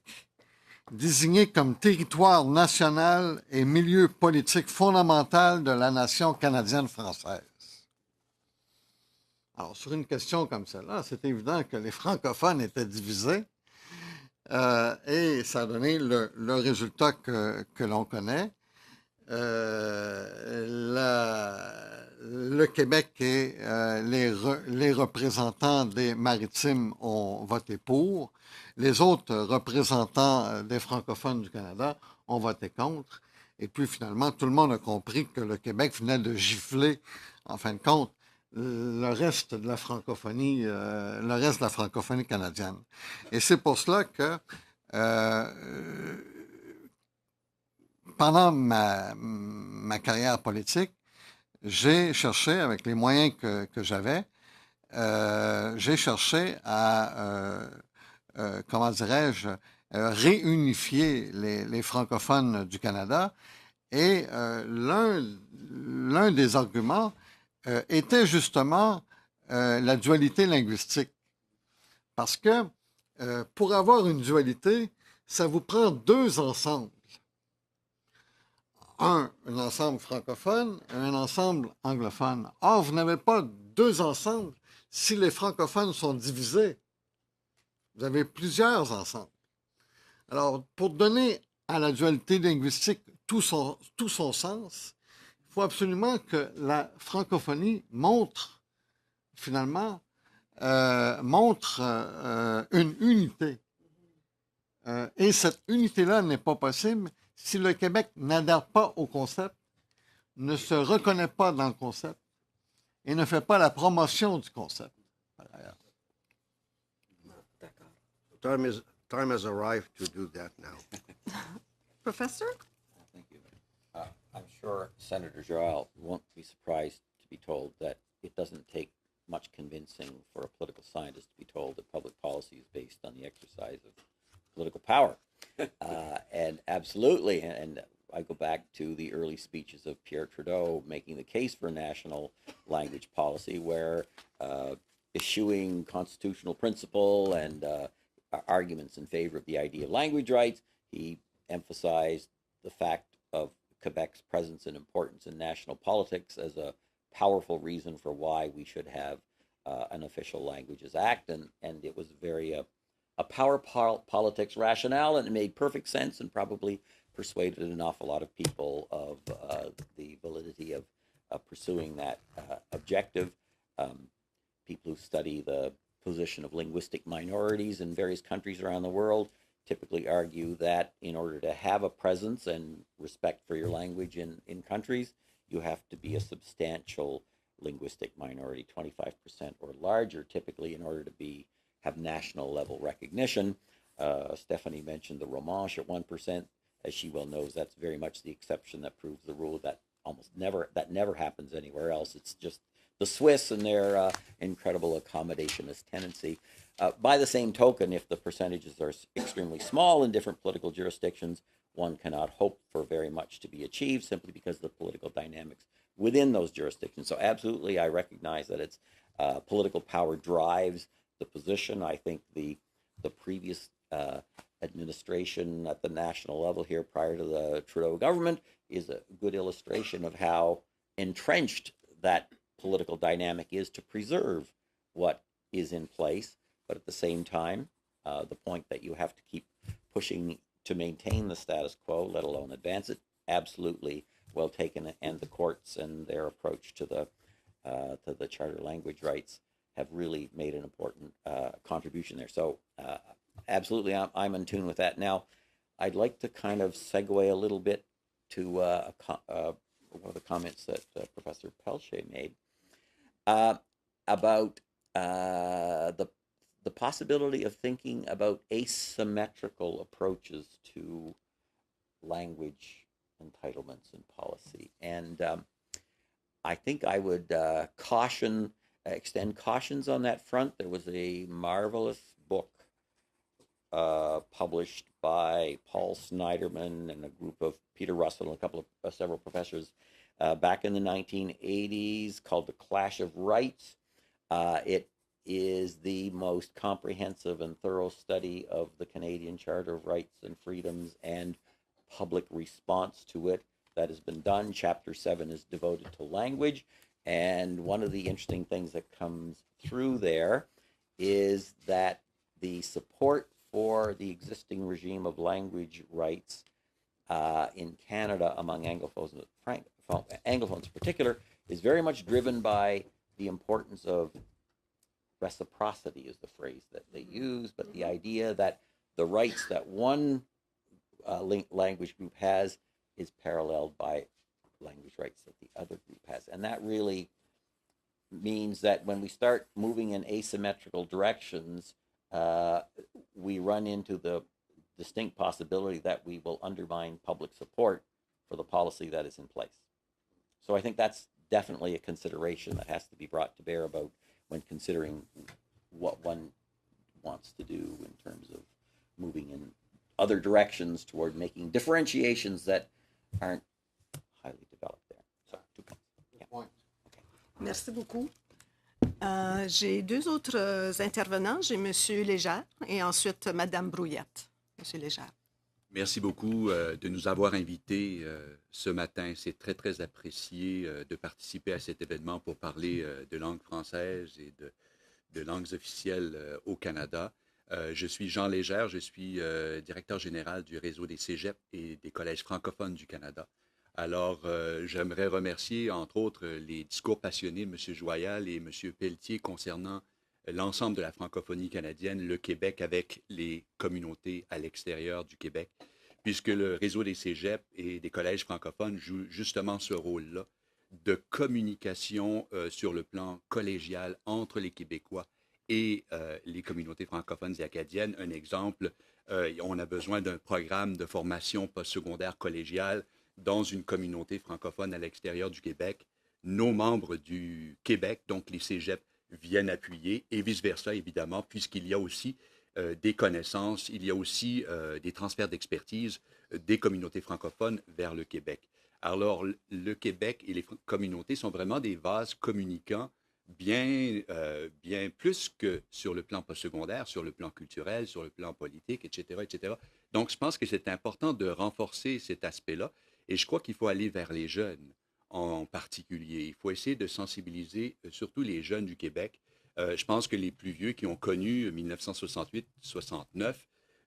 désigné comme territoire national et milieu politique fondamental de la nation canadienne-française. Alors, sur une question comme celle-là, c'est évident que les francophones étaient divisés. Et ça a donné le résultat que l'on connaît. Le Québec et les représentants des Maritimes ont voté pour. Les autres représentants des francophones du Canada ont voté contre. Et puis finalement, tout le monde a compris que le Québec venait de gifler, en fin de compte, le reste de la francophonie, canadienne. Et c'est pour cela que pendant ma carrière politique, j'ai cherché, avec les moyens que j'avais, j'ai cherché à, comment dirais-je, réunifier les francophones du Canada. Et l'un des arguments était justement la dualité linguistique. Parce que pour avoir une dualité, ça vous prend deux ensembles. Un ensemble francophone et un ensemble anglophone. Or, vous n'avez pas deux ensembles si les francophones sont divisés. Vous avez plusieurs ensembles. Alors, pour donner à la dualité linguistique tout son sens, il faut absolument que la francophonie montre, finalement, une unité. Et cette unité-là n'est pas possible si le Québec n'adhère pas au concept, ne se reconnaît pas dans le concept et ne fait pas la promotion du concept, par ailleurs. Time has arrived to do that now. Professor? Thank you. I'm sure Senator Joel won't be surprised to be told that it doesn't take much convincing for a political scientist to be told that public policy is based on the exercise of political power. And absolutely, and I go back to the early speeches of Pierre Trudeau making the case for national language policy, where issuing constitutional principle and arguments in favor of the idea of language rights, he emphasized the fact of Quebec's presence and importance in national politics as a powerful reason for why we should have an official languages act, and it was very a power politics rationale, and it made perfect sense and probably persuaded an awful lot of people of the validity of pursuing that objective. People who study the position of linguistic minorities in various countries around the world typically argue that in order to have a presence and respect for your language in countries, you have to be a substantial linguistic minority, 25% or larger, typically, in order to have national level recognition. Stephanie mentioned the Romanche at 1%. As she well knows, that's very much the exception that proves the rule. That never happens anywhere else. It's just the Swiss and their incredible accommodationist tendency. By the same token, if the percentages are extremely small in different political jurisdictions, one cannot hope for very much to be achieved simply because of the political dynamics within those jurisdictions. So absolutely, I recognize that it's political power drives the position. I think the previous administration at the national level here prior to the Trudeau government is a good illustration of how entrenched that political dynamic is to preserve what is in place, but at the same time, the point that you have to keep pushing to maintain the status quo, let alone advance it, absolutely well taken. And the courts and their approach to the charter language rights have really made an important contribution there. So absolutely, I'm in tune with that. Now, I'd like to kind of segue a little bit to one of the comments that Professor Pelche made about the possibility of thinking about asymmetrical approaches to language entitlements and policy. And I think I would extend cautions on that front. There was a marvelous book published by Paul Sniderman and a group of Peter Russell and several professors back in the 1980s called The Clash of Rights. It is the most comprehensive and thorough study of the Canadian Charter of Rights and Freedoms and public response to it that has been done. Chapter 7 is devoted to language. And one of the interesting things that comes through there is that the support for the existing regime of language rights in Canada among Anglophones in particular is very much driven by the importance of reciprocity is the phrase that they use, but the idea that the rights that one language group has is paralleled by language rights that the other group has. And that really means that when we start moving in asymmetrical directions, we run into the distinct possibility that we will undermine public support for the policy that is in place. So I think that's definitely a consideration that has to be brought to bear about when considering what one wants to do in terms of moving in other directions toward making differentiations that aren't highly developed there. So, 2 points. Yeah. Okay. Merci beaucoup. J'ai deux autres intervenants. J'ai M. Légère et ensuite Mme Brouillette. M. Légère. Merci beaucoup de nous avoir invités ce matin. C'est très, très apprécié de participer à cet événement pour parler de langue française et de langues officielles au Canada. Je suis Jean Légère, je suis directeur général du réseau des cégeps et des collèges francophones du Canada. Alors, j'aimerais remercier, entre autres, les discours passionnés de M. Joyal et M. Pelletier concernant l'ensemble de la francophonie canadienne, le Québec avec les communautés à l'extérieur du Québec, puisque le réseau des cégeps et des collèges francophones joue justement ce rôle-là de communication sur le plan collégial entre les Québécois et les communautés francophones et acadiennes. Un exemple, on a besoin d'un programme de formation postsecondaire collégiale dans une communauté francophone à l'extérieur du Québec. Nos membres du Québec, donc les cégeps, viennent appuyer et vice-versa, évidemment, puisqu'il y a aussi des connaissances, il y a aussi des transferts d'expertise des communautés francophones vers le Québec. Alors, le Québec et les communautés sont vraiment des vases communicants bien plus que sur le plan postsecondaire, sur le plan culturel, sur le plan politique, etc., etc. Donc, je pense que c'est important de renforcer cet aspect-là et je crois qu'il faut aller vers les jeunes en particulier. Il faut essayer de sensibiliser surtout les jeunes du Québec. Je pense que les plus vieux qui ont connu 1968-69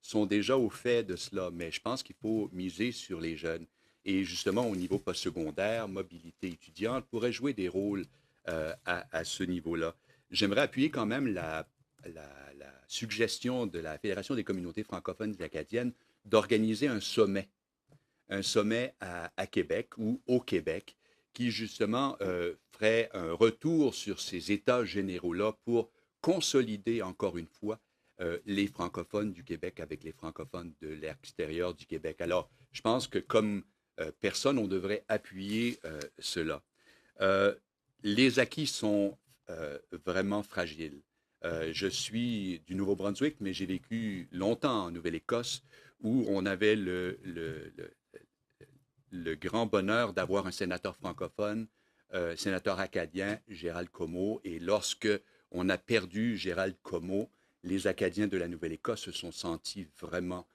sont déjà au fait de cela, mais je pense qu'il faut miser sur les jeunes. Et justement, au niveau postsecondaire, mobilité étudiante pourrait jouer des rôles à ce niveau-là. J'aimerais appuyer quand même la suggestion de la Fédération des communautés francophones et acadiennes d'organiser un sommet à Québec ou au Québec qui justement ferait un retour sur ces états généraux-là pour consolider encore une fois les francophones du Québec avec les francophones de l'extérieur du Québec. Alors, je pense que comme personne, on devrait appuyer cela. Les acquis sont vraiment fragiles. Je suis du Nouveau-Brunswick, mais j'ai vécu longtemps en Nouvelle-Écosse où on avait le grand bonheur d'avoir un sénateur francophone, sénateur acadien, Gérald Comeau. Et lorsque on a perdu Gérald Comeau, les Acadiens de la Nouvelle-Écosse se sont sentis vraiment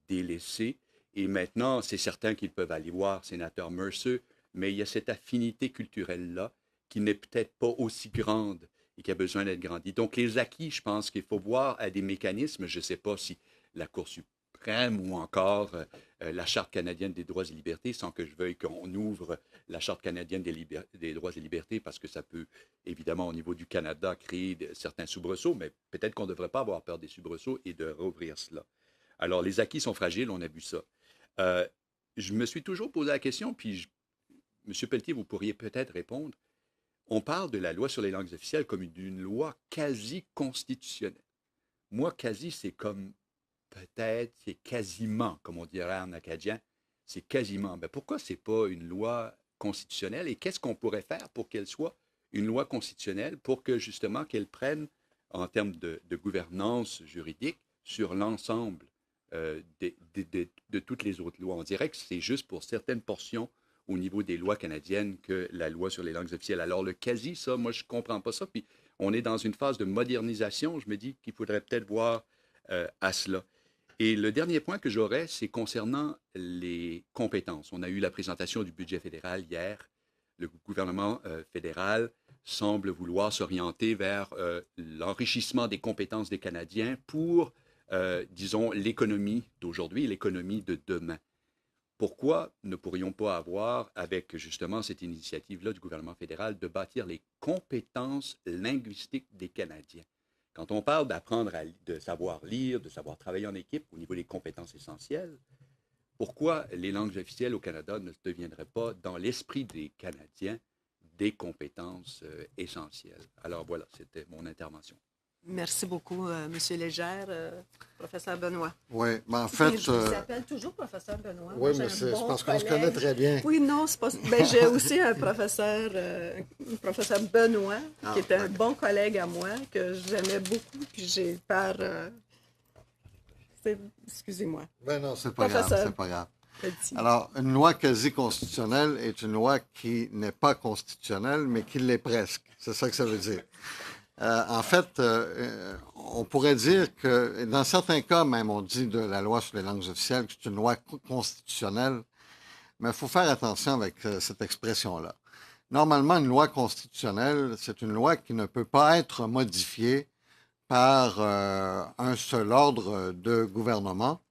délaissés. Et maintenant, c'est certain qu'ils peuvent aller voir sénateur Mercer, mais il y a cette affinité culturelle-là qui n'est peut-être pas aussi grande et qui a besoin d'être grandie. Donc, les acquis, je pense qu'il faut voir à des mécanismes. Je ne sais pas si la Cour suprême ou encore la Charte canadienne des droits et libertés, sans que je veuille qu'on ouvre la Charte canadienne des droits et libertés, parce que ça peut, évidemment, au niveau du Canada, créer certains soubresauts, mais peut-être qu'on ne devrait pas avoir peur des soubresauts et de rouvrir cela. Alors, les acquis sont fragiles, on a vu ça. Je me suis toujours posé la question, puis M. Pelletier, vous pourriez peut-être répondre. On parle de la loi sur les langues officielles comme d'une loi quasi constitutionnelle. Moi, quasi, c'est comme peut-être, c'est quasiment, comme on dirait en acadien, c'est quasiment. Ben, pourquoi ce n'est pas une loi constitutionnelle et qu'est-ce qu'on pourrait faire pour qu'elle soit une loi constitutionnelle pour que justement qu'elle prenne en termes de gouvernance juridique sur l'ensemble de toutes les autres lois. On dirait que c'est juste pour certaines portions au niveau des lois canadiennes que la loi sur les langues officielles. Alors, le quasi, ça, moi, je ne comprends pas ça. Puis, on est dans une phase de modernisation. Je me dis qu'il faudrait peut-être voir à cela. Et le dernier point que j'aurais, c'est concernant les compétences. On a eu la présentation du budget fédéral hier. Le gouvernement fédéral semble vouloir s'orienter vers l'enrichissement des compétences des Canadiens pour, disons, l'économie d'aujourd'hui et l'économie de demain. Pourquoi ne pourrions pas avoir, avec justement cette initiative-là du gouvernement fédéral, de bâtir les compétences linguistiques des Canadiens? Quand on parle d'apprendre de savoir lire, de savoir travailler en équipe au niveau des compétences essentielles, pourquoi les langues officielles au Canada ne deviendraient pas, dans l'esprit des Canadiens, des compétences essentielles? Alors voilà, c'était mon intervention. Merci beaucoup, M. Légère. Professeur Benoît. Oui, mais en fait... Je vous appelle toujours professeur Benoît. Oui, mais c'est parce qu'on se connaît très bien. Oui, non, c'est pas... Ben, j'ai aussi un professeur Benoît, qui est un bon collègue à moi, que j'aimais beaucoup, puis j'ai peur... Excusez-moi. Ben non, c'est pas grave, c'est pas grave. Petit. Alors, une loi quasi constitutionnelle est une loi qui n'est pas constitutionnelle, mais qui l'est presque. C'est ça que ça veut dire. En fait, on pourrait dire que, dans certains cas même, on dit de la loi sur les langues officielles que c'est une loi constitutionnelle, mais il faut faire attention avec cette expression-là. Normalement, une loi constitutionnelle, c'est une loi qui ne peut pas être modifiée par un seul ordre de gouvernement,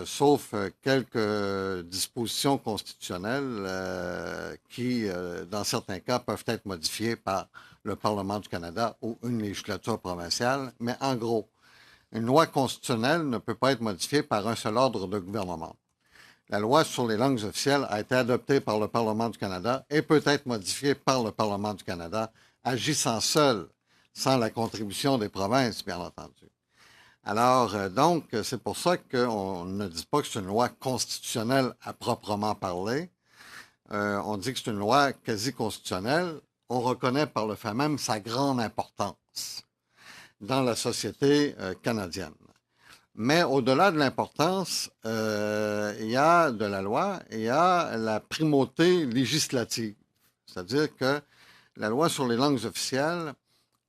sauf quelques dispositions constitutionnelles qui, dans certains cas, peuvent être modifiées par le Parlement du Canada ou une législature provinciale. Mais en gros, une loi constitutionnelle ne peut pas être modifiée par un seul ordre de gouvernement. La loi sur les langues officielles a été adoptée par le Parlement du Canada et peut être modifiée par le Parlement du Canada, agissant seul, sans la contribution des provinces, bien entendu. Alors, donc, c'est pour ça qu'on ne dit pas que c'est une loi constitutionnelle à proprement parler. On dit que c'est une loi quasi constitutionnelle. On reconnaît par le fait même sa grande importance dans la société canadienne. Mais au-delà de l'importance, il y a de la loi, il y a la primauté législative. C'est-à-dire que la loi sur les langues officielles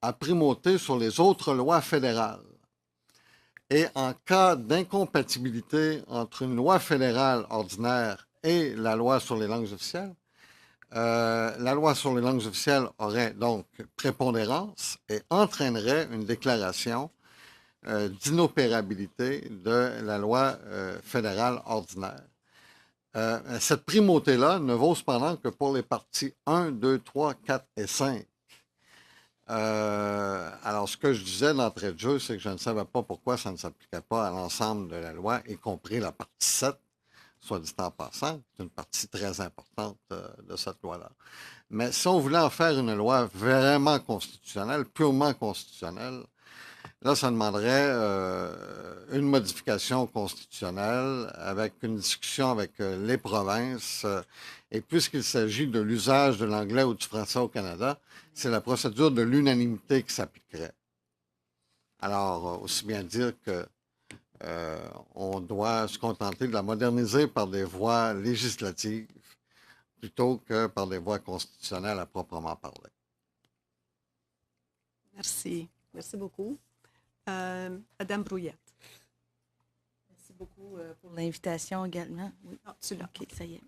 a primauté sur les autres lois fédérales. Et en cas d'incompatibilité entre une loi fédérale ordinaire et la loi sur les langues officielles, la loi sur les langues officielles aurait donc prépondérance et entraînerait une déclaration d'inopérabilité de la loi fédérale ordinaire. Cette primauté-là ne vaut cependant que pour les parties 1, 2, 3, 4 et 5. Alors, ce que je disais d'entrée de jeu, c'est que je ne savais pas pourquoi ça ne s'appliquait pas à l'ensemble de la loi, y compris la partie 7, soit dit en passant. C'est une partie très importante de cette loi-là. Mais si on voulait en faire une loi vraiment constitutionnelle, purement constitutionnelle, là, ça demanderait une modification constitutionnelle avec une discussion avec les provinces. Et puisqu'il s'agit de l'usage de l'anglais ou du français au Canada, c'est la procédure de l'unanimité qui s'appliquerait. Alors, aussi bien dire que on doit se contenter de la moderniser par des voies législatives plutôt que par des voies constitutionnelles à proprement parler. Merci. Merci beaucoup. Madame Brouillette. Merci beaucoup pour l'invitation également. Oui. Ah, tu l'as. OK, ça y est.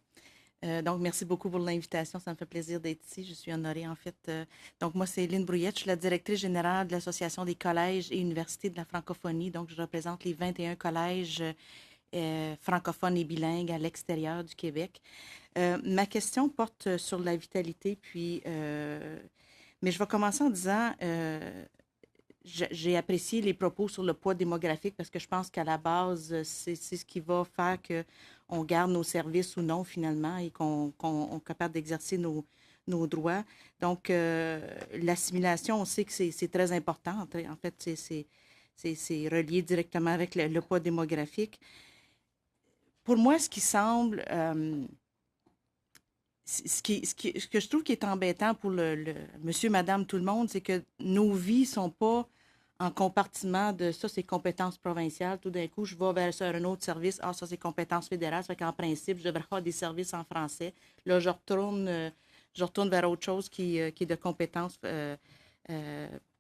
Donc, merci beaucoup pour l'invitation. Ça me fait plaisir d'être ici. Je suis honorée, en fait. Donc, moi, c'est Lynne Brouillette. Je suis la directrice générale de l'Association des collèges et universités de la francophonie. Donc, je représente les 21 collèges francophones et bilingues à l'extérieur du Québec. Ma question porte sur la vitalité, puis... mais je vais commencer en disant... j'ai apprécié les propos sur le poids démographique parce que je pense qu'à la base, c'est ce qui va faire qu'on garde nos services ou non, finalement, et qu'on est capable d'exercer nos droits. Donc, l'assimilation, on sait que c'est très important. En fait, c'est relié directement avec le poids démographique. Pour moi, ce qui semble... ce que je trouve qui est embêtant pour le monsieur, madame, tout le monde, c'est que nos vies ne sont pas en compartiment de ça, c'est compétences provinciales. Tout d'un coup, je vais vers un autre service. Ah, ça, c'est compétences fédérales. Ça fait qu'en principe, je devrais avoir des services en français. Là, je retourne vers autre chose qui est de compétences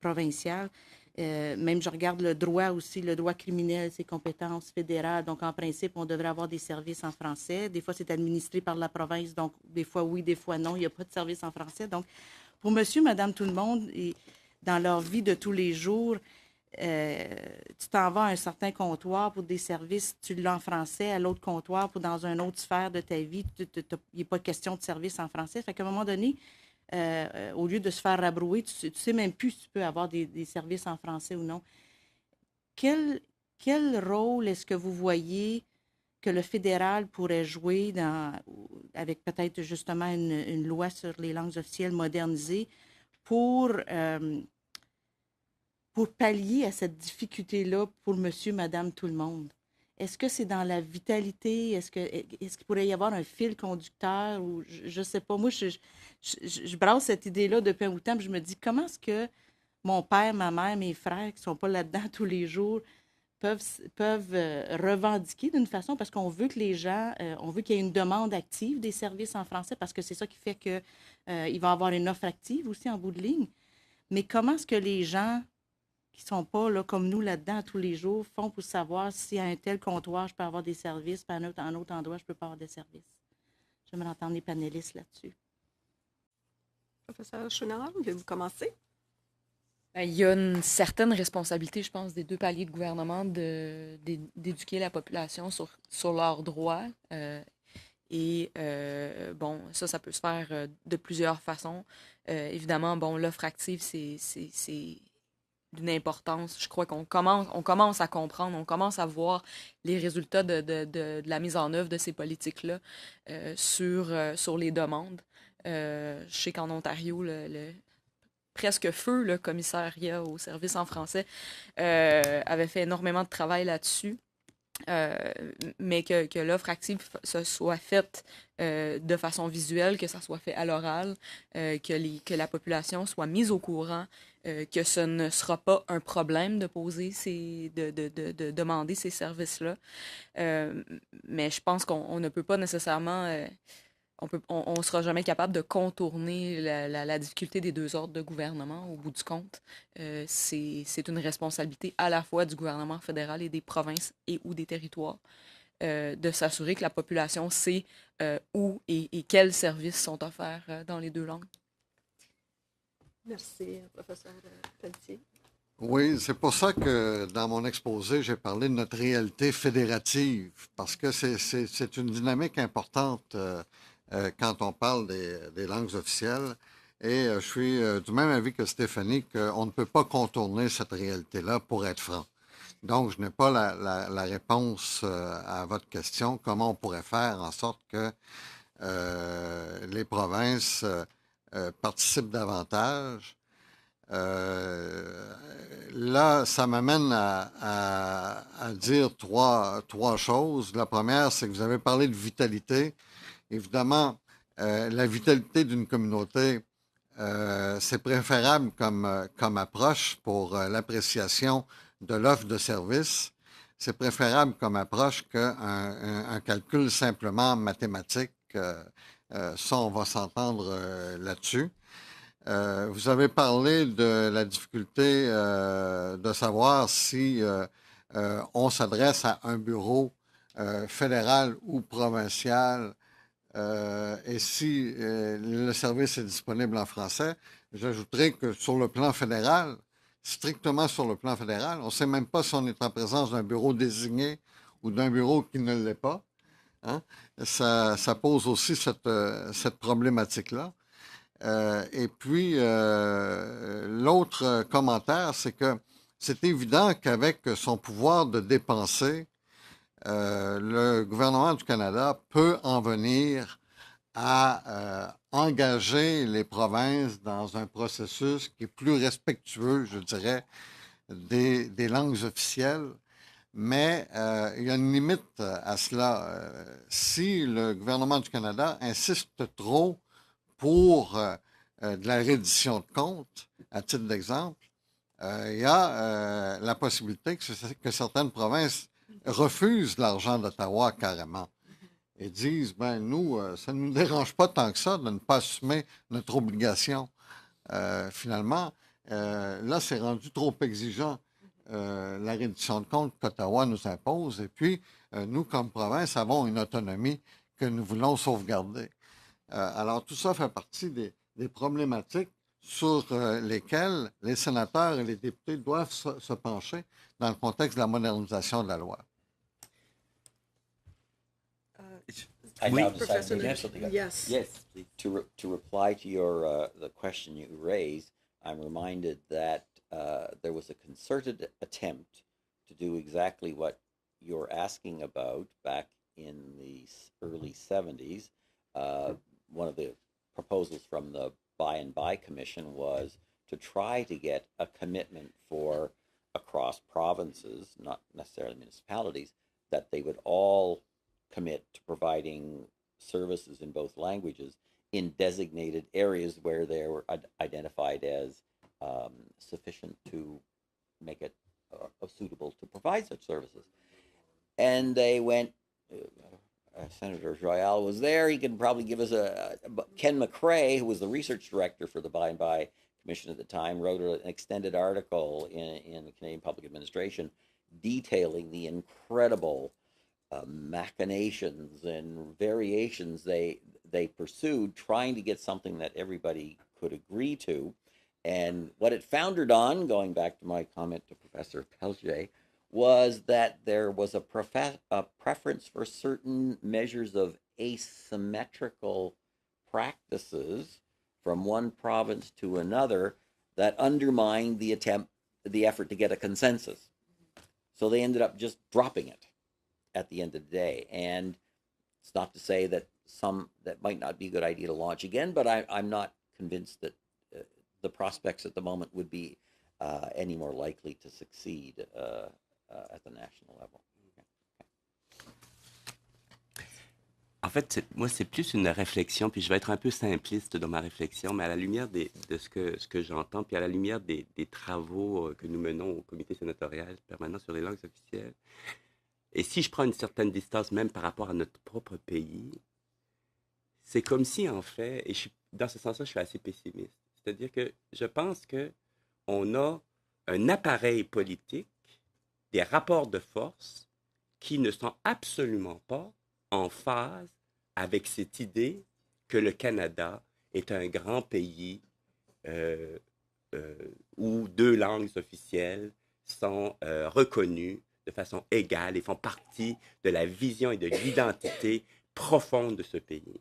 provinciales. Même je regarde le droit aussi, le droit criminel, c'est compétences fédérales. Donc, en principe, on devrait avoir des services en français. Des fois, c'est administré par la province. Donc, des fois, oui, des fois, non. Il n'y a pas de service en français. Donc, pour monsieur, madame, tout le monde, et dans leur vie de tous les jours, tu t'en vas à un certain comptoir pour des services, tu l'as en français, à l'autre comptoir pour dans une autre sphère de ta vie. Il n'y a pas de question de service en français. Fait qu'à un moment donné, au lieu de se faire rabrouer, tu ne sais même plus si tu peux avoir des services en français ou non. Quel rôle est-ce que vous voyez que le fédéral pourrait jouer avec peut-être justement une loi sur les langues officielles modernisée pour pallier à cette difficulté-là pour monsieur, madame, tout le monde? Est-ce que c'est dans la vitalité? Est-ce qu'il pourrait y avoir un fil conducteur? Ou je ne sais pas. Moi, je brasse cette idée-là depuis un bout de temps. Puis je me dis, comment est-ce que mon père, ma mère, mes frères, qui ne sont pas là-dedans tous les jours, peuvent revendiquer d'une façon, parce qu'on veut que les gens, on veut qu'il y ait une demande active des services en français, parce que c'est ça qui fait qu'il va y avoir une offre active aussi en bout de ligne. Mais comment est-ce que les gens qui ne sont pas là, comme nous là-dedans tous les jours font pour savoir si à un tel comptoir, je peux avoir des services, puis à un autre endroit, je ne peux pas avoir de services? J'aimerais entendre les panélistes là-dessus. Professeur Chouinard, voulez-vous commencer? Ben, il y a une certaine responsabilité, je pense, des deux paliers de gouvernement d'éduquer la population sur leurs droits. Bon, ça peut se faire de plusieurs façons. Évidemment, bon, l'offre active, c'est d'une importance. Je crois qu'on commence à comprendre, on commence à voir les résultats de la mise en œuvre de ces politiques-là sur les demandes. Je sais qu'en Ontario, le presque feu, le commissariat aux services en français, avait fait énormément de travail là-dessus. Mais que l'offre active se soit faite de façon visuelle, que ça soit fait à l'oral, que la population soit mise au courant, que ce ne sera pas un problème de de demander ces services-là. Mais je pense qu'on ne peut pas nécessairement... on ne sera jamais capable de contourner la difficulté des deux ordres de gouvernement au bout du compte. C'est une responsabilité à la fois du gouvernement fédéral et des provinces et ou des territoires de s'assurer que la population sait où et quels services sont offerts dans les deux langues. Merci, professeur Pelletier. Oui, c'est pour ça que dans mon exposé, j'ai parlé de notre réalité fédérative, parce que c'est une dynamique importante quand on parle des langues officielles. Et je suis du même avis que Stéphanie qu'on ne peut pas contourner cette réalité-là pour être franc. Donc, je n'ai pas la réponse à votre question. Comment on pourrait faire en sorte que les provinces participent davantage? Là, ça m'amène à dire trois choses. La première, c'est que vous avez parlé de vitalité. Évidemment, la vitalité d'une communauté, c'est préférable comme approche pour l'appréciation de l'offre de service. C'est préférable comme approche qu'un calcul simplement mathématique. Ça, on va s'entendre là-dessus. Vous avez parlé de la difficulté de savoir si on s'adresse à un bureau fédéral ou provincial et si le service est disponible en français. J'ajouterais que sur le plan fédéral, strictement sur le plan fédéral, on ne sait même pas si on est en présence d'un bureau désigné ou d'un bureau qui ne l'est pas. Hein? Ça pose aussi cette problématique-là. Et puis, l'autre commentaire, c'est que c'est évident qu'avec son pouvoir de dépenser, le gouvernement du Canada peut en venir à engager les provinces dans un processus qui est plus respectueux, je dirais, des langues officielles. Mais il y a une limite à cela. Si le gouvernement du Canada insiste trop pour de la reddition de comptes, à titre d'exemple, il y a la possibilité que certaines provinces refusent l'argent d'Ottawa carrément et disent, ben nous, ça ne nous dérange pas tant que ça de ne pas assumer notre obligation. Finalement, là, c'est rendu trop exigeant, la reddition de comptes qu'Ottawa nous impose. Et puis, nous, comme province, avons une autonomie que nous voulons sauvegarder. Alors, tout ça fait partie des problématiques sur lesquelles les sénateurs et les députés doivent se pencher dans le contexte de la modernisation de la loi. I Oui. now decide to have something. Yes. Yes, please. To reply to your the question you raised, I'm reminded that there was a concerted attempt to do exactly what you're asking about back in the early 70s. One of the proposals from the By and By Commission was to try to get a commitment for across provinces, not necessarily municipalities, that they would all commit to providing services in both languages in designated areas where they were identified as sufficient to make it suitable to provide such services. And they went, Senator Joyal was there. He can probably give us Ken McCrae, who was the research director for the By and By Commission at the time, wrote an extended article in the Canadian Public Administration detailing the incredible machinations and variations they pursued, trying to get something that everybody could agree to. And what it foundered on, going back to my comment to Professor Pelletier, was that there was a preference for certain measures of asymmetrical practices from one province to another that undermined the attempt the effort to get a consensus. So they ended up just dropping it at the end of the day. And it's not to say that that might not be a good idea to launch again, but I'm not convinced that the prospects at the moment would be any more likely to succeed at the national level. En fait, moi, c'est plus une réflexion, puis je vais être un peu simpliste dans ma réflexion, mais à la lumière de ce que j'entends, puis à la lumière des travaux que nous menons au comité sénatorial permanent sur les langues officielles, et si je prends une certaine distance même par rapport à notre propre pays, c'est comme si, en fait, et dans ce sens-là, je suis assez pessimiste. C'est-à-dire que je pense qu'on a un appareil politique, des rapports de force qui ne sont absolument pas en phase avec cette idée que le Canada est un grand pays où 2 langues officielles sont reconnues de façon égale et font partie de la vision et de l'identité profonde de ce pays.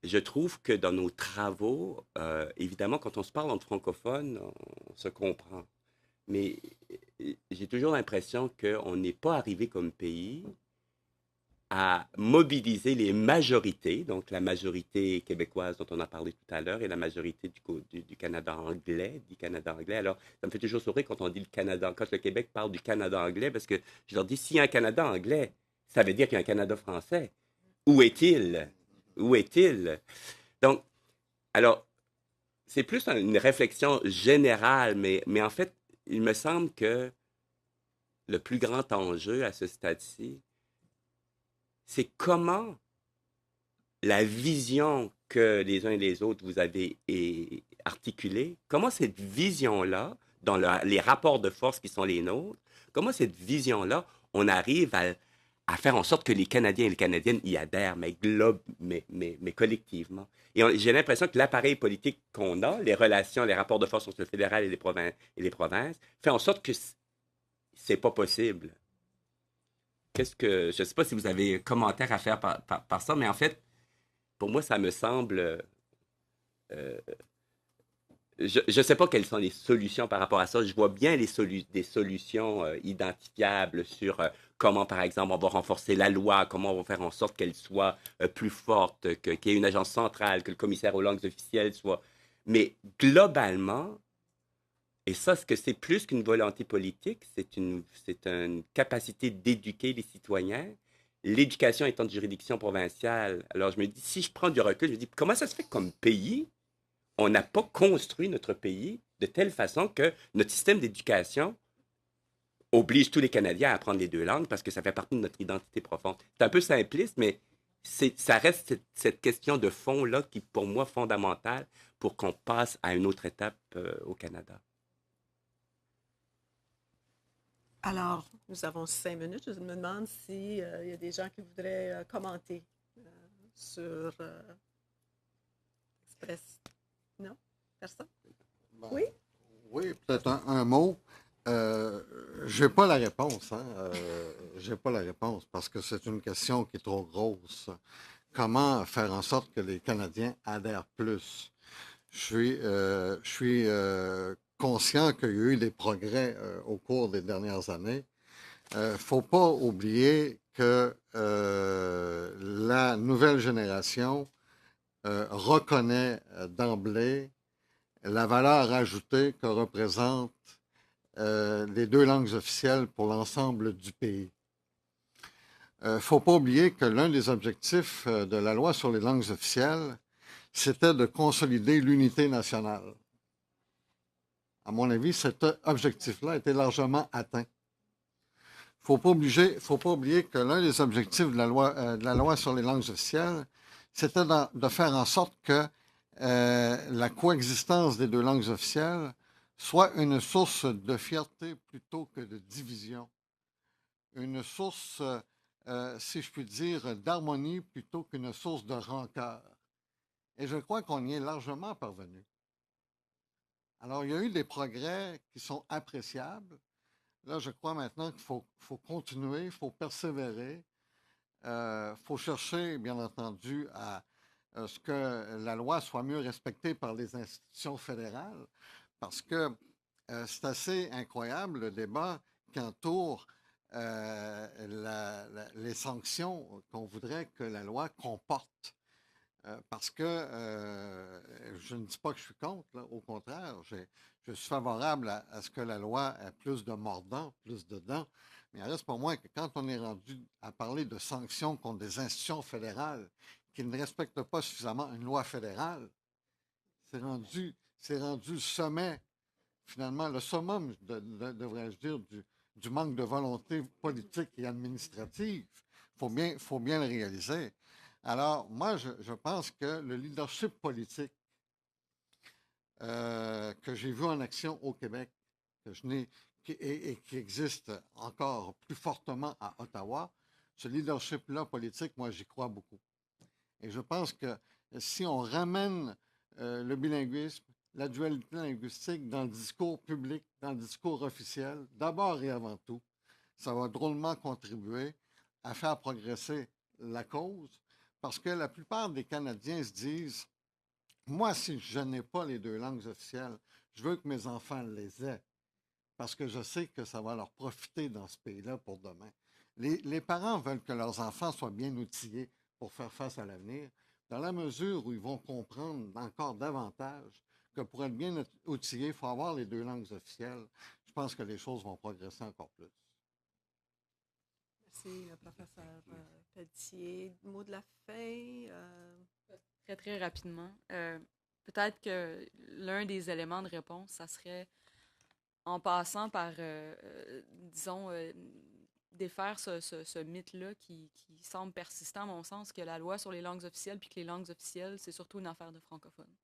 Je trouve que dans nos travaux, évidemment, quand on se parle entre francophones, on se comprend. Mais j'ai toujours l'impression qu'on n'est pas arrivé comme pays à mobiliser les majorités, donc la majorité québécoise dont on a parlé tout à l'heure et la majorité du Canada anglais, du Canada anglais. Alors, ça me fait toujours sourire quand on dit le Canada, quand le Québec parle du Canada anglais, parce que je leur dis, s'il y a un Canada anglais, ça veut dire qu'il y a un Canada français. Où est-il? Où est-il? Donc, alors, c'est plus une réflexion générale, mais en fait, il me semble que le plus grand enjeu à ce stade-ci, c'est comment la vision que les uns et les autres vous avez articulée, comment cette vision-là, dans les rapports de force qui sont les nôtres, comment cette vision-là, on arrive à faire en sorte que les Canadiens et les Canadiennes y adhèrent, mais collectivement. Et j'ai l'impression que l'appareil politique qu'on a, les relations, les rapports de force entre le fédéral et les provinces, fait en sorte que c'est pas possible. Je ne sais pas si vous avez un commentaire à faire par ça, mais en fait, pour moi, ça me semble... je ne sais pas quelles sont les solutions par rapport à ça. Je vois bien des solutions identifiables sur comment, par exemple, on va renforcer la loi, comment on va faire en sorte qu'elle soit plus forte, qu'il y ait une agence centrale, que le commissaire aux langues officielles soit... Mais globalement, et ça, ce que c'est plus qu'une volonté politique, c'est une capacité d'éduquer les citoyens. L'éducation étant de juridiction provinciale. Alors, je me dis, si je prends du recul, je me dis, comment ça se fait que comme pays, on n'a pas construit notre pays de telle façon que notre système d'éducation oblige tous les Canadiens à apprendre les 2 langues parce que ça fait partie de notre identité profonde. C'est un peu simpliste, mais ça reste cette question de fond-là qui, pour moi, est fondamentale pour qu'on passe à une autre étape au Canada. Alors, nous avons 5 minutes. Je me demande s'il y a des gens qui voudraient commenter sur Express. Non? Personne? Bon, Oui? Oui, peut-être un mot. Je n'ai pas la réponse. Je n'ai pas la réponse parce que c'est une question qui est trop grosse. Comment faire en sorte que les Canadiens adhèrent plus? Je suis conscient qu'il y a eu des progrès au cours des dernières années. Il ne faut pas oublier que la nouvelle génération reconnaît d'emblée la valeur ajoutée que représentent les 2 langues officielles pour l'ensemble du pays. Il ne faut pas oublier que l'un des objectifs de la loi sur les langues officielles, c'était de consolider l'unité nationale. À mon avis, cet objectif-là a été largement atteint. Il ne faut pas oublier que l'un des objectifs de la loi sur les langues officielles, c'était de faire en sorte que la coexistence des 2 langues officielles soit une source de fierté plutôt que de division. Une source, si je puis dire, d'harmonie plutôt qu'une source de rancœur. Et je crois qu'on y est largement parvenu. Alors, il y a eu des progrès qui sont appréciables. Là, je crois maintenant qu'il faut continuer, il faut persévérer. Il faut chercher, bien entendu, à ce que la loi soit mieux respectée par les institutions fédérales. Parce que c'est assez incroyable le débat qui entoure les sanctions qu'on voudrait que la loi comporte. Parce que je ne dis pas que je suis contre, là, au contraire, je suis favorable à ce que la loi ait plus de mordants, plus de dents, mais il reste pour moi que quand on est rendu à parler de sanctions contre des institutions fédérales qui ne respectent pas suffisamment une loi fédérale, c'est rendu le sommet, finalement, le summum, devrais-je dire, du manque de volonté politique et administrative. Il faut bien le réaliser. Alors, moi, je pense que le leadership politique que j'ai vu en action au Québec, et qui existe encore plus fortement à Ottawa, ce leadership-là politique, moi, j'y crois beaucoup. Et je pense que si on ramène le bilinguisme, la dualité linguistique dans le discours public, dans le discours officiel, d'abord et avant tout, ça va drôlement contribuer à faire progresser la cause, parce que la plupart des Canadiens se disent, moi, si je n'ai pas les 2 langues officielles, je veux que mes enfants les aient, parce que je sais que ça va leur profiter dans ce pays-là pour demain. Les parents veulent que leurs enfants soient bien outillés pour faire face à l'avenir, dans la mesure où ils vont comprendre encore davantage que pour être bien outillés, il faut avoir les 2 langues officielles. Je pense que les choses vont progresser encore plus. Merci, le professeur Pelletier. Mot de la fin? Très, très rapidement. Peut-être que l'un des éléments de réponse, ça serait en passant par, disons, défaire ce mythe-là qui semble persistant, à mon sens, que la loi sur les langues officielles, puis que les langues officielles, c'est surtout une affaire de francophones.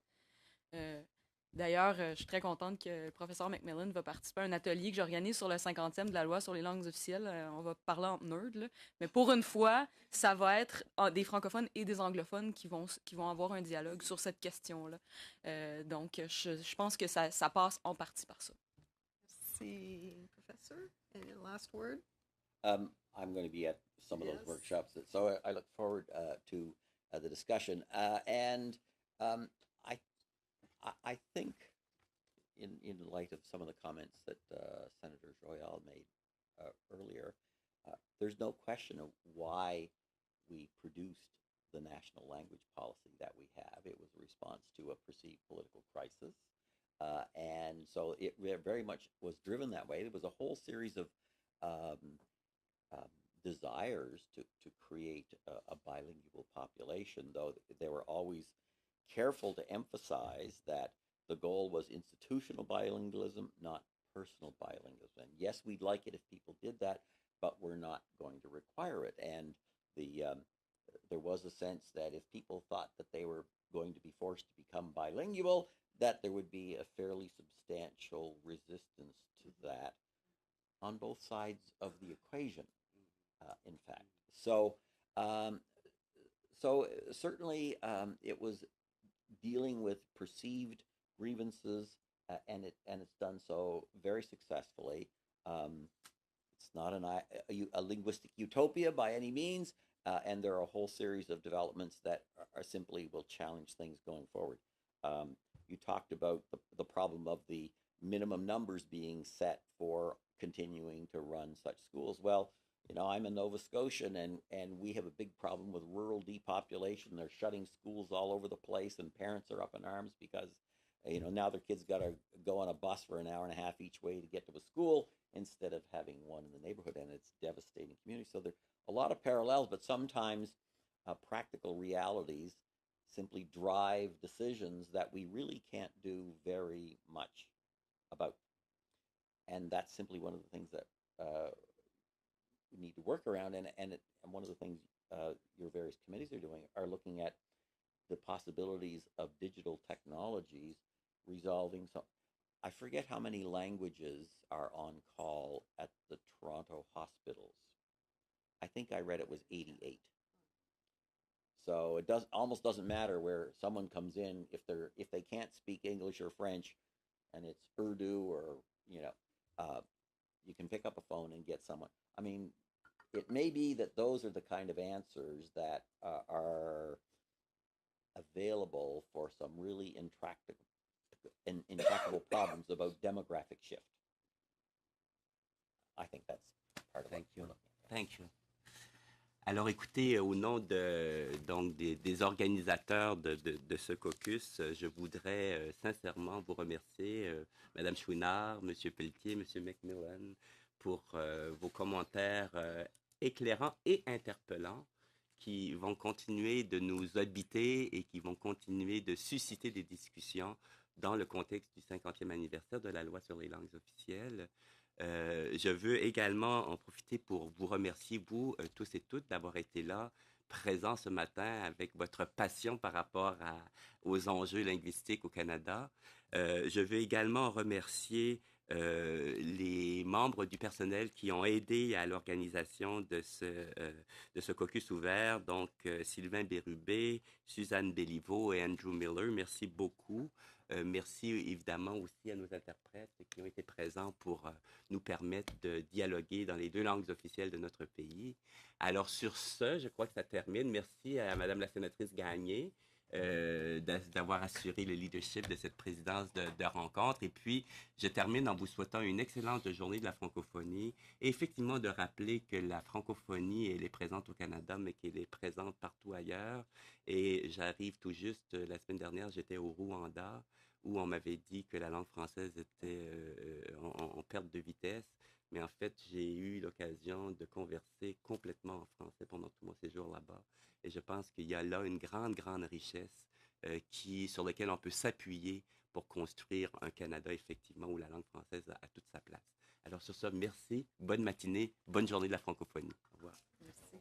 D'ailleurs, je suis très contente que le professeur McMillan va participer à un atelier que j'organise sur le 50e de la loi sur les langues officielles. On va parler en nerds, là. Mais pour une fois, ça va être des francophones et des anglophones qui vont avoir un dialogue sur cette question-là. Donc, je pense que ça passe en partie par ça. Merci, professeur. Any last word? I'm going to be at some of those workshops, so I look forward to the discussion. I think, in light of some of the comments that Senator Joyal made earlier, there's no question of why we produced the national language policy that we have. It was a response to a perceived political crisis. And so it very much was driven that way. There was a whole series of desires to create a bilingual population, though they were always careful to emphasize that the goal was institutional bilingualism, not personal bilingualism. And yes, we'd like it if people did that, but we're not going to require it. And there was a sense that if people thought that they were going to be forced to become bilingual, that there would be a fairly substantial resistance to that on both sides of the equation, in fact. So certainly it was dealing with perceived grievances, and it's done so very successfully. It's not a linguistic utopia by any means, and there are a whole series of developments that are simply will challenge things going forward. You talked about the problem of the minimum numbers being set for continuing to run such schools. Well, you know, I'm a Nova Scotian, and we have a big problem with rural depopulation. They're shutting schools all over the place, and parents are up in arms because, you know, now their kids got to go on a bus for an hour and a half each way to get to a school instead of having one in the neighborhood, and it's devastating community. So there are a lot of parallels, but sometimes practical realities simply drive decisions that we really can't do very much about. And that's simply one of the things that we need to work around. And one of the things your various committees are doing are looking at the possibilities of digital technologies resolving some. I forget how many languages are on call at the Toronto hospitals. I think I read it was 88. So it almost doesn't matter where someone comes in if they can't speak English or French, and it's Urdu or you can pick up a phone and get someone. I mean, it may be that those are the kind of answers that are available for some really intractable intractable problems about demographic shift. I think that's part of Thank what we're you. looking at. Thank you. Alors, écoutez, au nom des organisateurs de ce caucus, je voudrais sincèrement vous remercier, Mme Chouinard, M. Pelletier, M. McMillan, pour vos commentaires éclairants et interpellants qui vont continuer de nous habiter et qui vont continuer de susciter des discussions dans le contexte du 50e anniversaire de la loi sur les langues officielles. Je veux également en profiter pour vous remercier, vous, tous et toutes, d'avoir été là, présents ce matin avec votre passion par rapport aux enjeux linguistiques au Canada. Je veux également remercier les membres du personnel qui ont aidé à l'organisation de ce caucus ouvert, donc Sylvain Bérubé, Suzanne Béliveau et Andrew Miller. Merci beaucoup. Merci évidemment aussi à nos interprètes qui ont été présents pour nous permettre de dialoguer dans les deux langues officielles de notre pays. Alors sur ce, je crois que ça termine. Merci à Madame la sénatrice Gagné d'avoir assuré le leadership de cette présidence de rencontre. Et puis, je termine en vous souhaitant une excellente journée de la francophonie et effectivement de rappeler que la francophonie, elle est présente au Canada, mais qu'elle est présente partout ailleurs. Et j'arrive tout juste, la semaine dernière, j'étais au Rwanda, où on m'avait dit que la langue française était en perte de vitesse. Mais en fait, j'ai eu l'occasion de converser complètement en français pendant tout mon séjour là-bas. Et je pense qu'il y a là une grande, grande richesse sur laquelle on peut s'appuyer pour construire un Canada, effectivement, où la langue française a toute sa place. Alors sur ça, merci, bonne matinée, bonne journée de la francophonie. Au revoir. Merci.